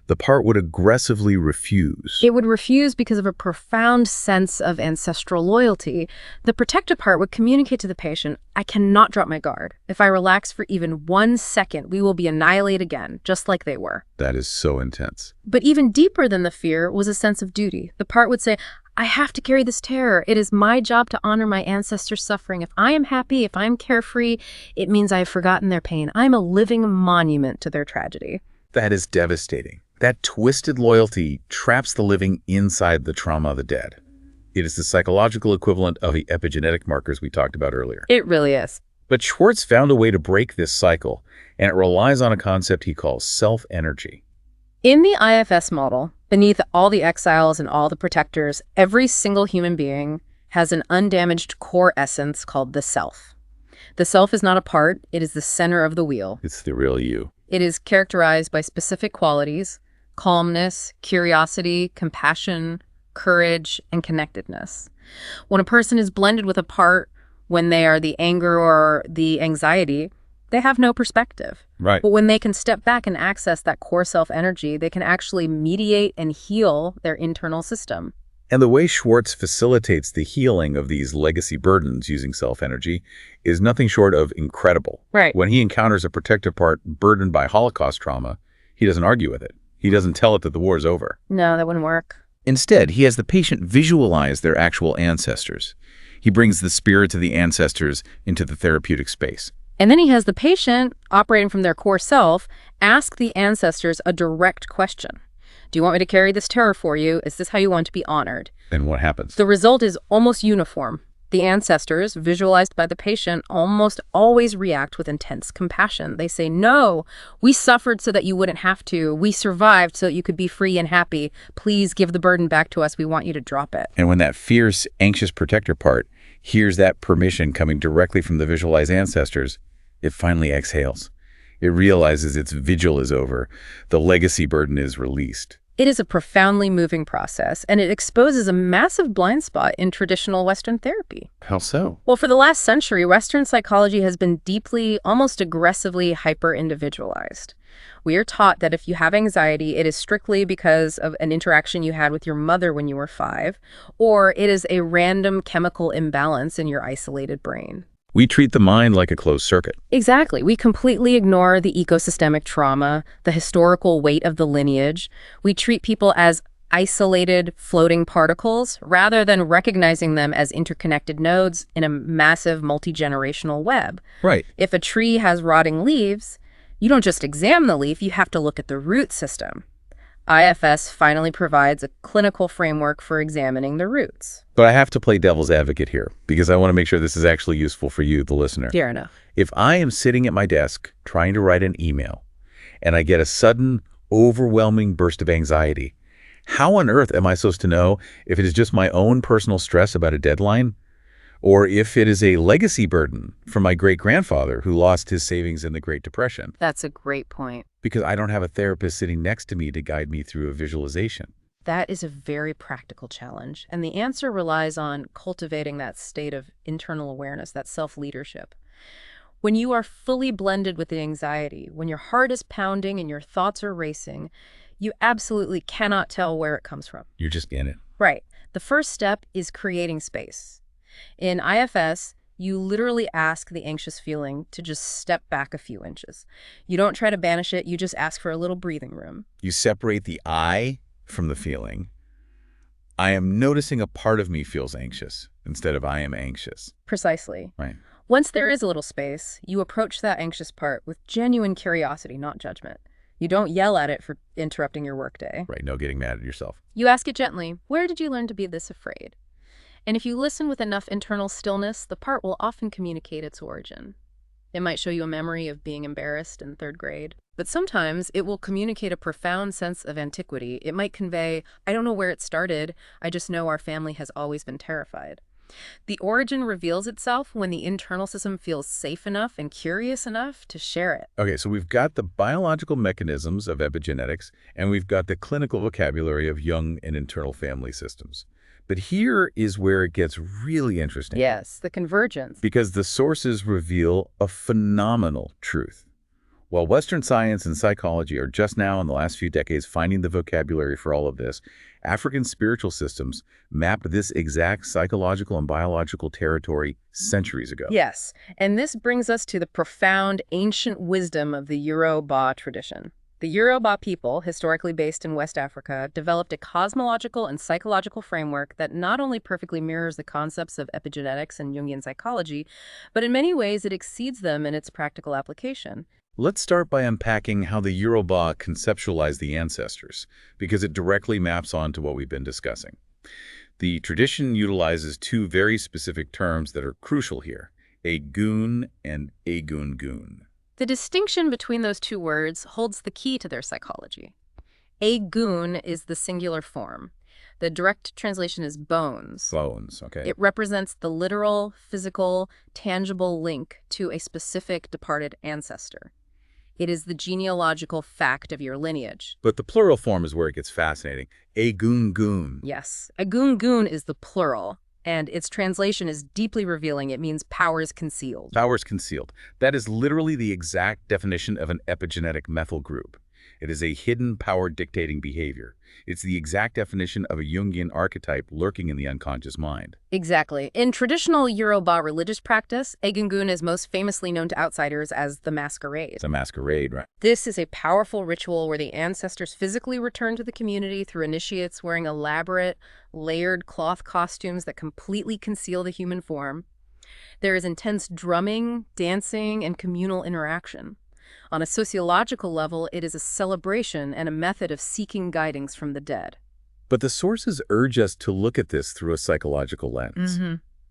Speaker 1: the part would aggressively refuse.
Speaker 2: It would refuse because of a profound sense of ancestral loyalty. The protective part would communicate to the patient, I cannot drop my guard. If I relax for even 1 second, we will be annihilated again, just like they were.
Speaker 1: That is so intense.
Speaker 2: But even deeper than the fear was a sense of duty. The part would say, I have to carry this terror. It is my job to honor my ancestors' suffering. If I am happy, if I am carefree, it means I have forgotten their pain. I am a living monument to their tragedy.
Speaker 1: That is devastating. That twisted loyalty traps the living inside the trauma of the dead. It is the psychological equivalent of the epigenetic markers we talked about earlier.
Speaker 2: It really is.
Speaker 1: But Schwartz found a way to break this cycle, and it relies on a concept he calls self-energy.
Speaker 2: In the IFS model, beneath all the exiles and all the protectors, every single human being has an undamaged core essence called the self. The self is not a part, it is the center of the wheel.
Speaker 1: It's the real you.
Speaker 2: It is characterized by specific qualities: calmness, curiosity, compassion, courage, and connectedness. When a person is blended with a part, when they are the anger or the anxiety, they have no perspective.
Speaker 1: Right.
Speaker 2: But when they can step back and access that core self-energy, they can actually mediate and heal their internal system.
Speaker 1: And the way Schwartz facilitates the healing of these legacy burdens using self-energy is nothing short of incredible.
Speaker 2: Right.
Speaker 1: When he encounters a protective part burdened by Holocaust trauma, he doesn't argue with it. He doesn't tell it that the war is over.
Speaker 2: No, that wouldn't work.
Speaker 1: Instead, he has the patient visualize their actual ancestors. He brings the spirits of the ancestors into the therapeutic space.
Speaker 2: And then he has the patient, operating from their core self, ask the ancestors a direct question. Do you want me to carry this terror for you? Is this how you want to be honored?
Speaker 1: And what happens?
Speaker 2: The result is almost uniform. The ancestors, visualized by the patient, almost always react with intense compassion. They say, no, we suffered so that you wouldn't have to. We survived so that you could be free and happy. Please give the burden back to us. We want you to drop it.
Speaker 1: And when that fierce, anxious protector part hears that permission coming directly from the visualized ancestors, it finally exhales. It realizes its vigil is over. The legacy burden is released.
Speaker 2: It is a profoundly moving process, and it exposes a massive blind spot in traditional Western therapy.
Speaker 1: How so?
Speaker 2: Well, for the last century, Western psychology has been deeply, almost aggressively hyper-individualized. We are taught that if you have anxiety, it is strictly because of an interaction you had with your mother when you were 5, or it is a random chemical imbalance in your isolated brain.
Speaker 1: We treat the mind like a closed circuit.
Speaker 2: Exactly. We completely ignore the ecosystemic trauma, the historical weight of the lineage. We treat people as isolated floating particles rather than recognizing them as interconnected nodes in a massive multi-generational web.
Speaker 1: Right.
Speaker 2: If a tree has rotting leaves, you don't just examine the leaf, you have to look at the root system. IFS finally provides a clinical framework for examining the roots.
Speaker 1: But I have to play devil's advocate here because I want to make sure this is actually useful for you, the listener.
Speaker 2: Fair enough.
Speaker 1: If I am sitting at my desk trying to write an email and I get a sudden, overwhelming burst of anxiety. How on earth am I supposed to know if it is just my own personal stress about a deadline, or if it is a legacy burden from my great-grandfather who lost his savings in the Great Depression?
Speaker 2: That's a great point.
Speaker 1: Because I don't have a therapist sitting next to me to guide me through a visualization.
Speaker 2: That is a very practical challenge, and the answer relies on cultivating that state of internal awareness, that self-leadership. When you are fully blended with the anxiety, when your heart is pounding and your thoughts are racing, you absolutely cannot tell where it comes from.
Speaker 1: You're just in it.
Speaker 2: Right. The first step is creating space. In IFS, you literally ask the anxious feeling to just step back a few inches. You don't try to banish it, you just ask for a little breathing room.
Speaker 1: You separate the I from the feeling. I am noticing a part of me feels anxious instead of I am anxious.
Speaker 2: Precisely.
Speaker 1: Right.
Speaker 2: Once there is a little space, you approach that anxious part with genuine curiosity, not judgment. You don't yell at it for interrupting your workday.
Speaker 1: Right, no getting mad at yourself.
Speaker 2: You ask it gently, where did you learn to be this afraid? And if you listen with enough internal stillness, the part will often communicate its origin. It might show you a memory of being embarrassed in 3rd grade. But sometimes it will communicate a profound sense of antiquity. It might convey, I don't know where it started, I just know our family has always been terrified. The origin reveals itself when the internal system feels safe enough and curious enough to share it.
Speaker 1: Okay, so we've got the biological mechanisms of epigenetics, and we've got the clinical vocabulary of young and internal family systems. But here is where it gets really interesting.
Speaker 2: Yes, the convergence.
Speaker 1: Because the sources reveal a phenomenal truth. While Western science and psychology are just now in the last few decades finding the vocabulary for all of this, African spiritual systems mapped this exact psychological and biological territory centuries ago.
Speaker 2: Yes, and this brings us to the profound ancient wisdom of the Yoruba tradition. The Yoruba people, historically based in West Africa, developed a cosmological and psychological framework that not only perfectly mirrors the concepts of epigenetics and Jungian psychology, but in many ways it exceeds them in its practical application.
Speaker 1: Let's start by unpacking how the Yoruba conceptualize the ancestors, because it directly maps onto what we've been discussing. The tradition utilizes two very specific terms that are crucial here, Egún and Egungun.
Speaker 2: The distinction between those two words holds the key to their psychology. Egún is the singular form. The direct translation is bones.
Speaker 1: Bones, okay.
Speaker 2: It represents the literal, physical, tangible link to a specific departed ancestor. It is the genealogical fact of your lineage.
Speaker 1: But the plural form is where it gets fascinating. Egungun.
Speaker 2: Yes, Egúngún is the plural, and its translation is deeply revealing. It means powers concealed.
Speaker 1: Powers concealed. That is literally the exact definition of an epigenetic methyl group. It is a hidden power dictating behavior. It's the exact definition of a Jungian archetype lurking in the unconscious mind.
Speaker 2: Exactly. In traditional Yoruba religious practice, Egungun is most famously known to outsiders as the masquerade.
Speaker 1: It's a masquerade, right?
Speaker 2: This is a powerful ritual where the ancestors physically return to the community through initiates wearing elaborate, layered cloth costumes that completely conceal the human form. There is intense drumming, dancing, and communal interaction. On a sociological level, it is a celebration and a method of seeking guidance from the dead.
Speaker 1: But the sources urge us to look at this through a psychological lens.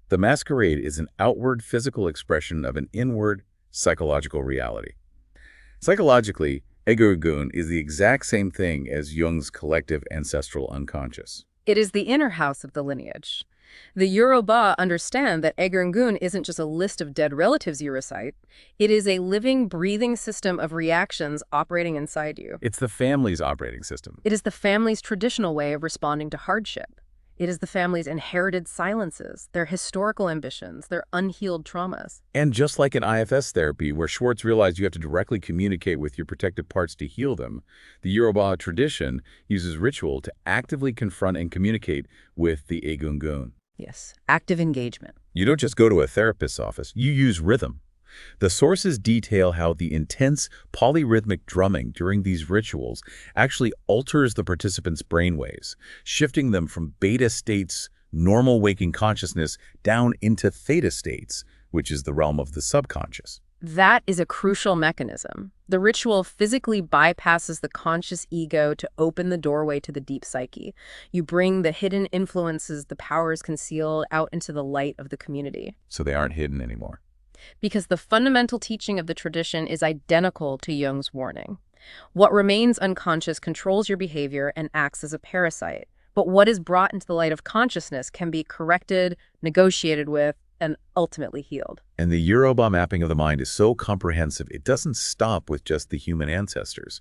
Speaker 1: The masquerade is an outward physical expression of an inward psychological reality. Psychologically, Egúngún is the exact same thing as Jung's collective ancestral unconscious.
Speaker 2: It is the inner house of the lineage. The Yoruba understand that Egungun isn't just a list of dead relatives you recite. It is a living, breathing system of reactions operating inside you.
Speaker 1: It's the family's operating system.
Speaker 2: It is the family's traditional way of responding to hardship. It is the family's inherited silences, their historical ambitions, their unhealed traumas.
Speaker 1: And just like in IFS therapy, where Schwartz realized you have to directly communicate with your protected parts to heal them, the Yoruba tradition uses ritual to actively confront and communicate with the Egúngún.
Speaker 2: Yes, active engagement.
Speaker 1: You don't just go to a therapist's office, you use rhythm. The sources detail how the intense polyrhythmic drumming during these rituals actually alters the participants' brainwaves, shifting them from beta states, normal waking consciousness, down into theta states, which is the realm of the subconscious.
Speaker 2: That is a crucial mechanism. The ritual physically bypasses the conscious ego to open the doorway to the deep psyche. You bring the hidden influences, the powers concealed, out into the light of the community.
Speaker 1: So they aren't hidden anymore.
Speaker 2: Because the fundamental teaching of the tradition is identical to Jung's warning. What remains unconscious controls your behavior and acts as a parasite. But what is brought into the light of consciousness can be corrected, negotiated with, and ultimately healed.
Speaker 1: And the Yoruba mapping of the mind is so comprehensive, it doesn't stop with just the human ancestors.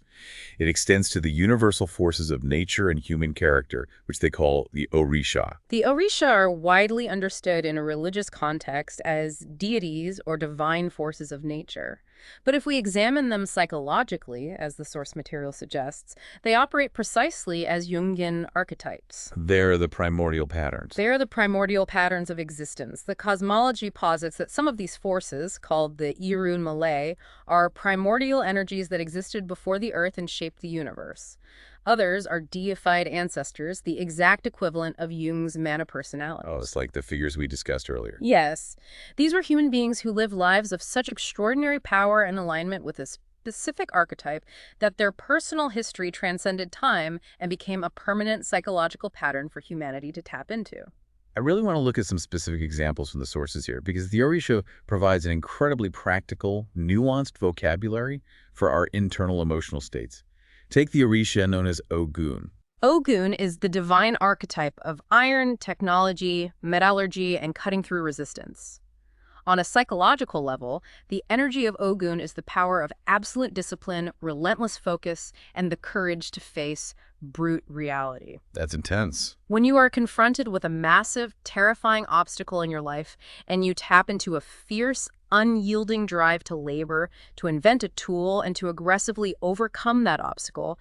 Speaker 1: It extends to the universal forces of nature and human character, which they call the Orisha.
Speaker 2: The Orisha are widely understood in a religious context as deities or divine forces of nature. But if we examine them psychologically, as the source material suggests, they operate precisely as Jungian archetypes.
Speaker 1: They're the primordial patterns.
Speaker 2: They are the primordial patterns of existence. The cosmology posits that some of these forces, called the Irun Malay, are primordial energies that existed before the Earth and shaped the universe. Others are deified ancestors, the exact equivalent of Jung's mana personalities.
Speaker 1: Oh, it's like the figures we discussed earlier.
Speaker 2: Yes. These were human beings who lived lives of such extraordinary power and alignment with a specific archetype that their personal history transcended time and became a permanent psychological pattern for humanity to tap into.
Speaker 1: I really want to look at some specific examples from the sources here, because the Orisha provides an incredibly practical, nuanced vocabulary for our internal emotional states. Take the Orisha known as Egúngún.
Speaker 2: Egúngún is the divine archetype of iron, technology, metallurgy, and cutting through resistance. On a psychological level, the energy of Egúngún is the power of absolute discipline, relentless focus, and the courage to face brute reality.
Speaker 1: That's intense.
Speaker 2: When you are confronted with a massive, terrifying obstacle in your life, and you tap into a fierce, unyielding drive to labor, to invent a tool, and to aggressively overcome that obstacle,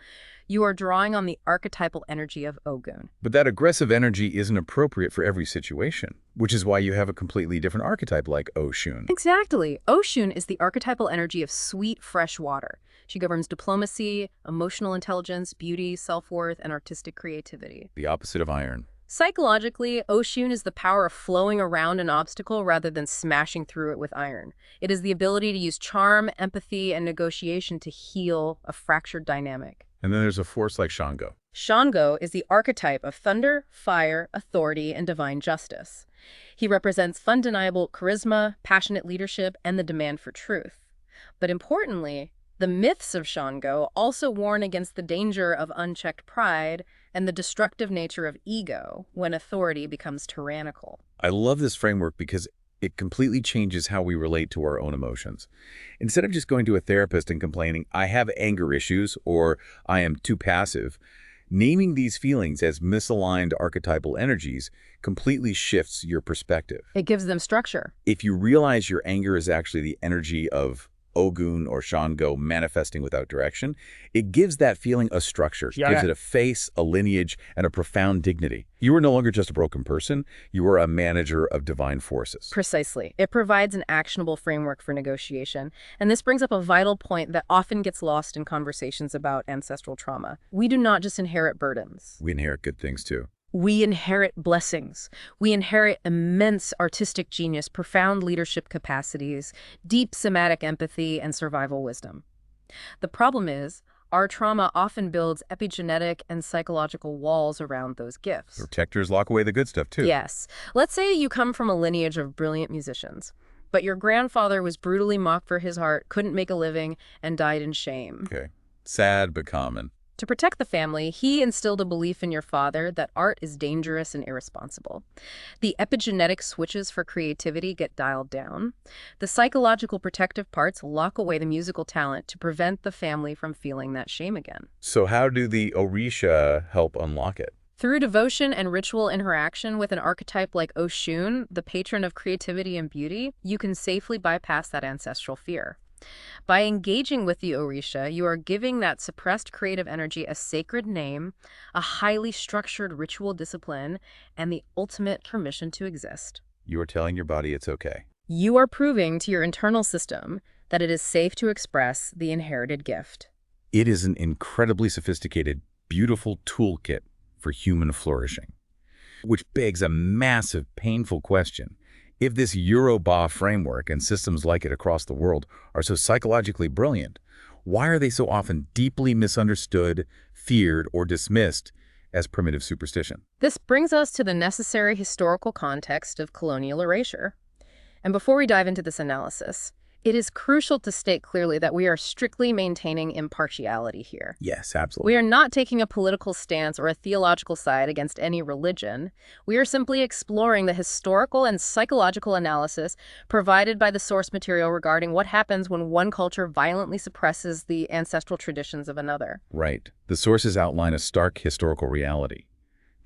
Speaker 2: you are drawing on the archetypal energy of Egúngún.
Speaker 1: But that aggressive energy isn't appropriate for every situation, which is why you have a completely different archetype like Oshun.
Speaker 2: Exactly. Oshun is the archetypal energy of sweet, fresh water. She governs diplomacy, emotional intelligence, beauty, self-worth, and artistic creativity.
Speaker 1: The opposite of iron.
Speaker 2: Psychologically, Oshun is the power of flowing around an obstacle rather than smashing through it with iron. It is the ability to use charm, empathy, and negotiation to heal a fractured dynamic.
Speaker 1: And then there's a force like Shango.
Speaker 2: Shango is the archetype of thunder, fire, authority, and divine justice. He represents undeniable charisma, passionate leadership, and the demand for truth. But importantly, the myths of Shango also warn against the danger of unchecked pride and the destructive nature of ego when authority becomes tyrannical.
Speaker 1: I love this framework because it completely changes how we relate to our own emotions. Instead of just going to a therapist and complaining, I have anger issues or I am too passive, naming these feelings as misaligned archetypal energies completely shifts your perspective.
Speaker 2: It gives them structure.
Speaker 1: If you realize your anger is actually the energy of Egúngún or Shango manifesting without direction, it gives that feeling a structure, gives it a face, a lineage, and a profound dignity. You are no longer just a broken person, you are a manager of divine forces.
Speaker 2: Precisely. It provides an actionable framework for negotiation. And this brings up a vital point that often gets lost in conversations about ancestral trauma. We do not just inherit burdens.
Speaker 1: We inherit good things too.
Speaker 2: We inherit blessings. We inherit immense artistic genius, profound leadership capacities, deep somatic empathy, and survival wisdom. The problem is, our trauma often builds epigenetic and psychological walls around those gifts.
Speaker 1: Protectors lock away the good stuff too.
Speaker 2: Yes. Let's say you come from a lineage of brilliant musicians, but your grandfather was brutally mocked for his art, couldn't make a living, and died in shame.
Speaker 1: Okay. Sad but common.
Speaker 2: To protect the family, he instilled a belief in your father that art is dangerous and irresponsible. The epigenetic switches for creativity get dialed down. The psychological protective parts lock away the musical talent to prevent the family from feeling that shame again.
Speaker 1: So how do the Orisha help unlock it?
Speaker 2: Through devotion and ritual interaction with an archetype like Oshun, the patron of creativity and beauty, you can safely bypass that ancestral fear. By engaging with the Orisha, you are giving that suppressed creative energy a sacred name, a highly structured ritual discipline, and the ultimate permission to exist.
Speaker 1: You are telling your body it's okay.
Speaker 2: You are proving to your internal system that it is safe to express the inherited gift.
Speaker 1: It is an incredibly sophisticated, beautiful toolkit for human flourishing, which begs a massive, painful question. If this Yoruba framework and systems like it across the world are so psychologically brilliant, why are they so often deeply misunderstood, feared, or dismissed as primitive superstition?
Speaker 2: This brings us to the necessary historical context of colonial erasure. And before we dive into this analysis, It is crucial to state clearly that we are strictly maintaining impartiality here.
Speaker 1: Yes, absolutely.
Speaker 2: We are not taking a political stance or a theological side against any religion. We are simply exploring the historical and psychological analysis provided by the source material regarding what happens when one culture violently suppresses the ancestral traditions of another.
Speaker 1: Right. The sources outline a stark historical reality.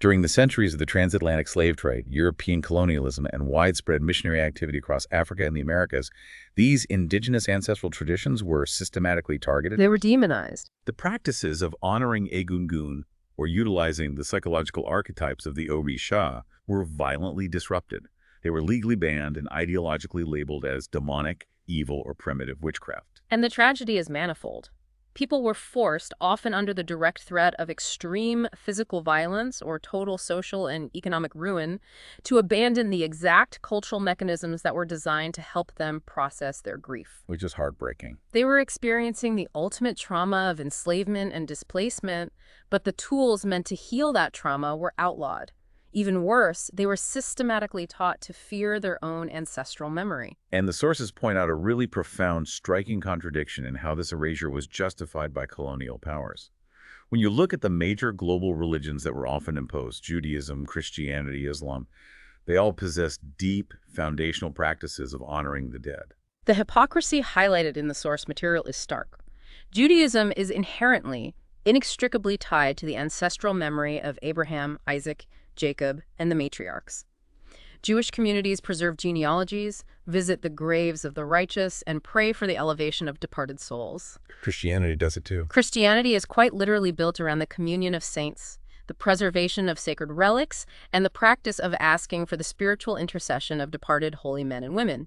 Speaker 1: During the centuries of the transatlantic slave trade, European colonialism, and widespread missionary activity across Africa and the Americas, these indigenous ancestral traditions were systematically targeted.
Speaker 2: They were demonized.
Speaker 1: The practices of honoring Egúngún, or utilizing the psychological archetypes of the Orisha, were violently disrupted. They were legally banned and ideologically labeled as demonic, evil, or primitive witchcraft.
Speaker 2: And the tragedy is manifold. People were forced, often under the direct threat of extreme physical violence or total social and economic ruin, to abandon the exact cultural mechanisms that were designed to help them process their grief.
Speaker 1: Which is heartbreaking.
Speaker 2: They were experiencing the ultimate trauma of enslavement and displacement, but the tools meant to heal that trauma were outlawed. Even worse, they were systematically taught to fear their own ancestral memory.
Speaker 1: And the sources point out a really profound, striking contradiction in how this erasure was justified by colonial powers. When you look at the major global religions that were often imposed, Judaism, Christianity, Islam, they all possess deep, foundational practices of honoring the dead.
Speaker 2: The hypocrisy highlighted in the source material is stark. Judaism is inherently, inextricably tied to the ancestral memory of Abraham, Isaac, Jacob, and the matriarchs. Jewish communities preserve genealogies, visit the graves of the righteous, and pray for the elevation of departed souls.
Speaker 3: Christianity does it too.
Speaker 2: Christianity is quite literally built around the communion of saints, the preservation of sacred relics, and the practice of asking for the spiritual intercession of departed holy men and women.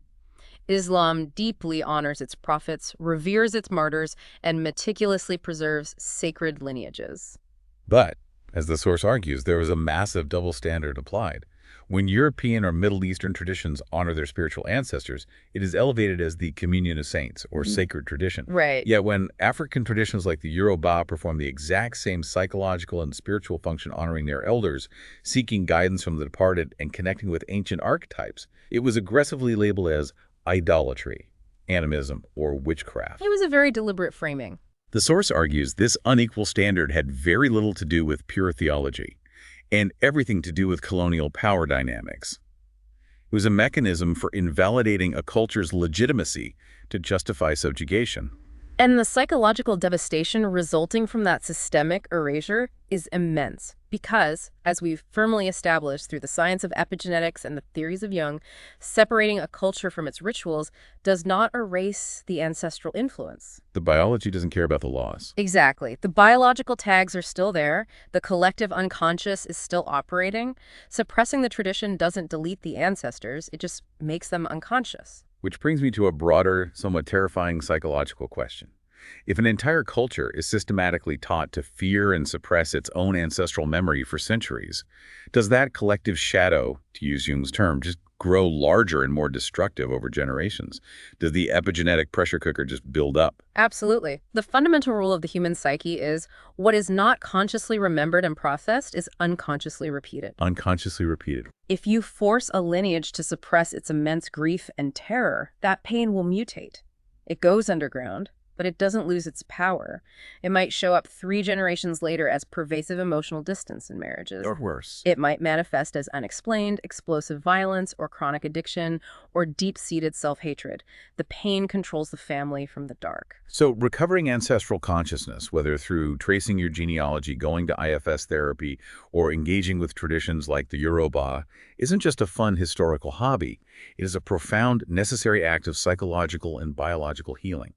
Speaker 2: Islam deeply honors its prophets, reveres its martyrs, and meticulously preserves sacred lineages.
Speaker 1: But, as the source argues, there was a massive double standard applied. When European or Middle Eastern traditions honor their spiritual ancestors, it is elevated as the communion of saints, or sacred tradition.
Speaker 2: Right.
Speaker 1: Yet when African traditions like the Yoruba perform the exact same psychological and spiritual function honoring their elders, seeking guidance from the departed and connecting with ancient archetypes, it was aggressively labeled as idolatry, animism, or witchcraft.
Speaker 2: It was a very deliberate framing.
Speaker 1: The source argues this unequal standard had very little to do with pure theology and everything to do with colonial power dynamics. It was a mechanism for invalidating a culture's legitimacy to justify subjugation.
Speaker 2: And the psychological devastation resulting from that systemic erasure is immense because, as we've firmly established through the science of epigenetics and the theories of Jung, separating a culture from its rituals does not erase the ancestral influence.
Speaker 1: The biology doesn't care about the laws.
Speaker 2: Exactly. The biological tags are still there. The collective unconscious is still operating. Suppressing the tradition doesn't delete the ancestors. It just makes them unconscious.
Speaker 1: Which brings me to a broader, somewhat terrifying psychological question. If an entire culture is systematically taught to fear and suppress its own ancestral memory for centuries, does that collective shadow, to use Jung's term, just grow larger and more destructive over generations? Does the epigenetic pressure cooker just build up?
Speaker 2: Absolutely. The fundamental rule of the human psyche is what is not consciously remembered and processed is unconsciously repeated.
Speaker 1: Unconsciously repeated.
Speaker 2: If you force a lineage to suppress its immense grief and terror, that pain will mutate. It goes underground, but it doesn't lose its power. It might show up 3 generations later as pervasive emotional distance in marriages.
Speaker 1: Or worse.
Speaker 2: It might manifest as unexplained, explosive violence, or chronic addiction, or deep-seated self-hatred. The pain controls the family from the dark.
Speaker 1: So recovering ancestral consciousness, whether through tracing your genealogy, going to IFS therapy, or engaging with traditions like the Yoruba, isn't just a fun historical hobby. It is a profound, necessary act of psychological and biological healing.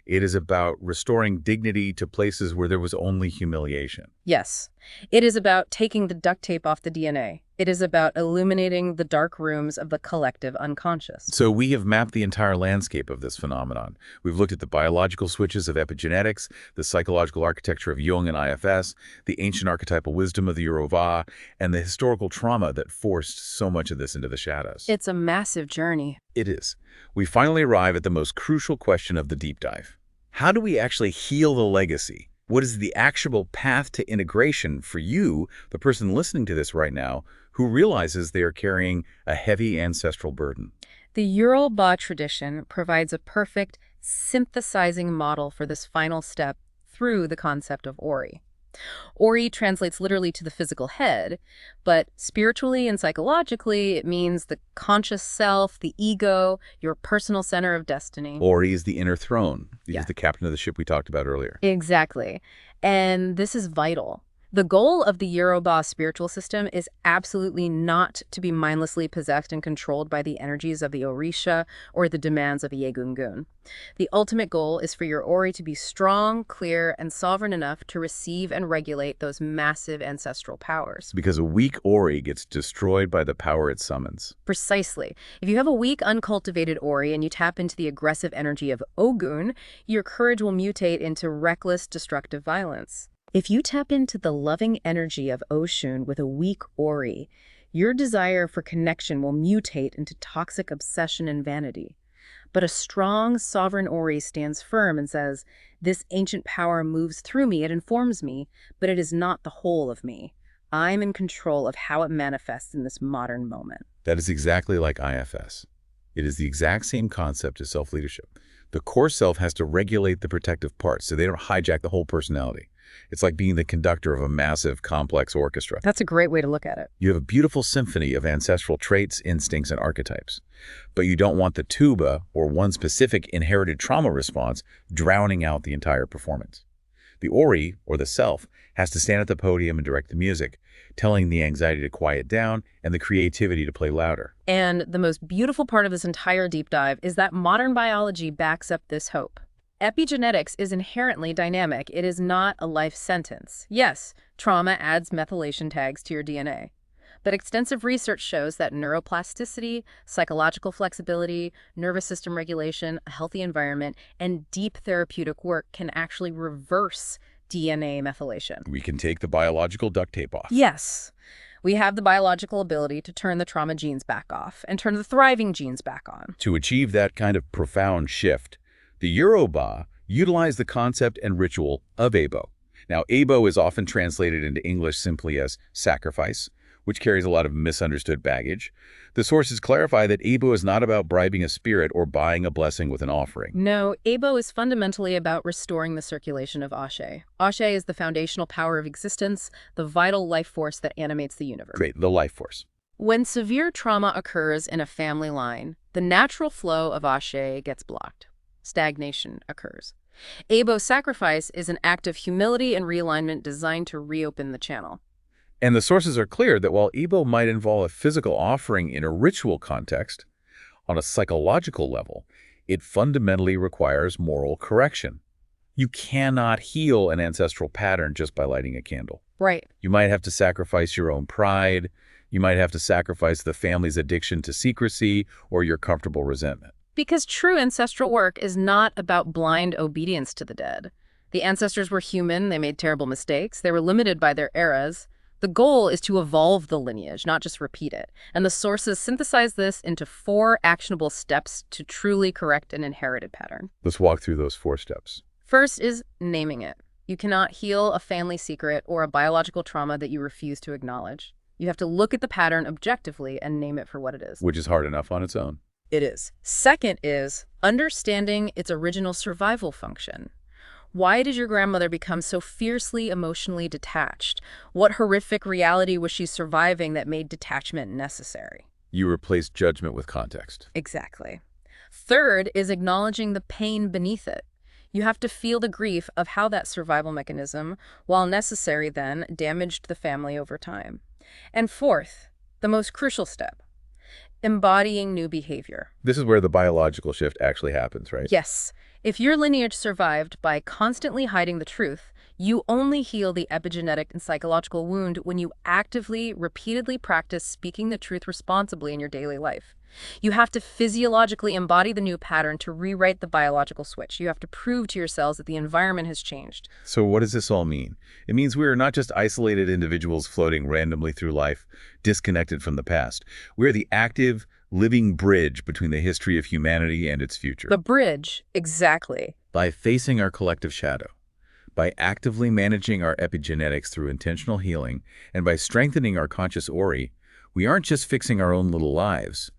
Speaker 1: It is about restoring dignity to places where there was only humiliation.
Speaker 2: Yes. It is about taking the duct tape off the DNA. It is about illuminating the dark rooms of the collective unconscious.
Speaker 1: So we have mapped the entire landscape of this phenomenon. We've looked at the biological switches of epigenetics, the psychological architecture of Jung and IFS, the ancient archetypal wisdom of the Yoruba, and the historical trauma that forced so much of this into the shadows.
Speaker 2: It's a massive journey.
Speaker 1: It is. We finally arrive at the most crucial question of the deep dive. How do we actually heal the legacy? What is the actionable path to integration for you, the person listening to this right now, who realizes they are carrying a heavy ancestral burden?
Speaker 2: The Yoruba tradition provides a perfect synthesizing model for this final step through the concept of Ori. Ori translates literally to the physical head, but spiritually and psychologically, it means the conscious self, the ego, your personal center of destiny.
Speaker 1: Ori is the inner throne. He's
Speaker 2: Yeah.
Speaker 1: the captain of the ship we talked about earlier.
Speaker 2: Exactly. And this is vital. The goal of the Yoruba spiritual system is absolutely not to be mindlessly possessed and controlled by the energies of the Orisha or the demands of Egungun. The ultimate goal is for your Ori to be strong, clear, and sovereign enough to receive and regulate those massive ancestral powers.
Speaker 1: Because a weak Ori gets destroyed by the power it summons.
Speaker 2: Precisely. If you have a weak, uncultivated Ori and you tap into the aggressive energy of Ogun, your courage will mutate into reckless, destructive violence. If you tap into the loving energy of Oshun with a weak Ori, your desire for connection will mutate into toxic obsession and vanity. But a strong, sovereign Ori stands firm and says, this ancient power moves through me, it informs me, but it is not the whole of me. I'm in control of how it manifests in this modern moment.
Speaker 1: That is exactly like IFS. It is the exact same concept as self-leadership. The core self has to regulate the protective parts so they don't hijack the whole personality. It's like being the conductor of a massive, complex orchestra.
Speaker 2: That's a great way to look at it.
Speaker 1: You have a beautiful symphony of ancestral traits, instincts, and archetypes. But you don't want the tuba, or one specific inherited trauma response, drowning out the entire performance. The Ori, or the self, has to stand at the podium and direct the music, telling the anxiety to quiet down and the creativity to play louder.
Speaker 2: And the most beautiful part of this entire deep dive is that modern biology backs up this hope. Epigenetics is inherently dynamic. It is not a life sentence. Yes, trauma adds methylation tags to your DNA. But extensive research shows that neuroplasticity, psychological flexibility, nervous system regulation, a healthy environment, and deep therapeutic work can actually reverse DNA methylation.
Speaker 1: We can take the biological duct tape off.
Speaker 2: Yes. We have the biological ability to turn the trauma genes back off and turn the thriving genes back on.
Speaker 1: To achieve that kind of profound shift, the Yoruba utilize the concept and ritual of Ebo. Now, Ebo is often translated into English simply as sacrifice, which carries a lot of misunderstood baggage. The sources clarify that Ebo is not about bribing a spirit or buying a blessing with an offering.
Speaker 2: No, Ebo is fundamentally about restoring the circulation of Ashe. Ashe is the foundational power of existence, the vital life force that animates the universe.
Speaker 1: Great, the life force.
Speaker 2: When severe trauma occurs in a family line, the natural flow of Ashe gets blocked. Stagnation occurs. Ebo's sacrifice is an act of humility and realignment designed to reopen the channel.
Speaker 1: And the sources are clear that while Ebo might involve a physical offering in a ritual context, on a psychological level, it fundamentally requires moral correction. You cannot heal an ancestral pattern just by lighting a candle.
Speaker 2: Right.
Speaker 1: You might have to sacrifice your own pride. You might have to sacrifice the family's addiction to secrecy or your comfortable resentment.
Speaker 2: Because true ancestral work is not about blind obedience to the dead. The ancestors were human, they made terrible mistakes, they were limited by their eras. The goal is to evolve the lineage, not just repeat it. And the sources synthesize this into 4 actionable steps to truly correct an inherited pattern.
Speaker 1: Let's walk through those 4 steps.
Speaker 2: First is naming it. You cannot heal a family secret or a biological trauma that you refuse to acknowledge. You have to look at the pattern objectively and name it for what it is.
Speaker 1: Which is hard enough on its own.
Speaker 2: It is. Second is understanding its original survival function. Why did your grandmother become so fiercely emotionally detached? What horrific reality was she surviving that made detachment necessary?
Speaker 1: You replace judgment with context.
Speaker 2: Exactly. Third is acknowledging the pain beneath it. You have to feel the grief of how that survival mechanism, while necessary then, damaged the family over time. And fourth, the most crucial step, embodying new behavior.
Speaker 1: This is where the biological shift actually happens, right?
Speaker 2: Yes. If your lineage survived by constantly hiding the truth, you only heal the epigenetic and psychological wound when you actively, repeatedly practice speaking the truth responsibly in your daily life. You have to physiologically embody the new pattern to rewrite the biological switch. You have to prove to yourselves that the environment has changed.
Speaker 1: So what does this all mean? It means we are not just isolated individuals floating randomly through life, disconnected from the past. We are the active, living bridge between the history of humanity and its future.
Speaker 2: The bridge, exactly.
Speaker 1: By facing our collective shadow, by actively managing our epigenetics through intentional healing, and by strengthening our conscious Ori, we aren't just fixing our own little lives.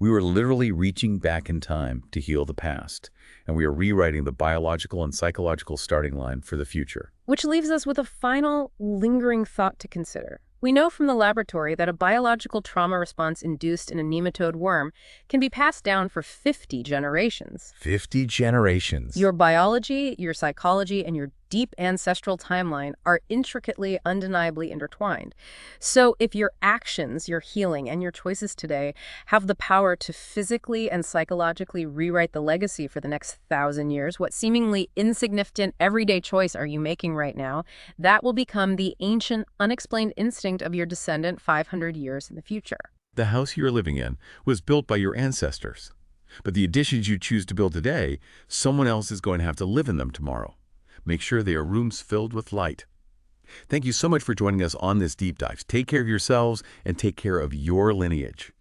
Speaker 1: We were literally reaching back in time to heal the past, and we are rewriting the biological and psychological starting line for the future.
Speaker 2: Which leaves us with a final, lingering thought to consider. We know from the laboratory that a biological trauma response induced in a nematode worm can be passed down for 50 generations.
Speaker 1: 50 generations.
Speaker 2: Your biology, your psychology, and your deep ancestral timeline are intricately, undeniably intertwined. So if your actions, your healing, and your choices today have the power to physically and psychologically rewrite the legacy for the next 1,000 years, what seemingly insignificant everyday choice are you making right now? That will become the ancient, unexplained instinct of your descendant 500 years in the future.
Speaker 1: The house you're living in was built by your ancestors. But the additions you choose to build today, someone else is going to have to live in them tomorrow. Make sure they are rooms filled with light. Thank you so much for joining us on this deep dive. Take care of yourselves and take care of your lineage.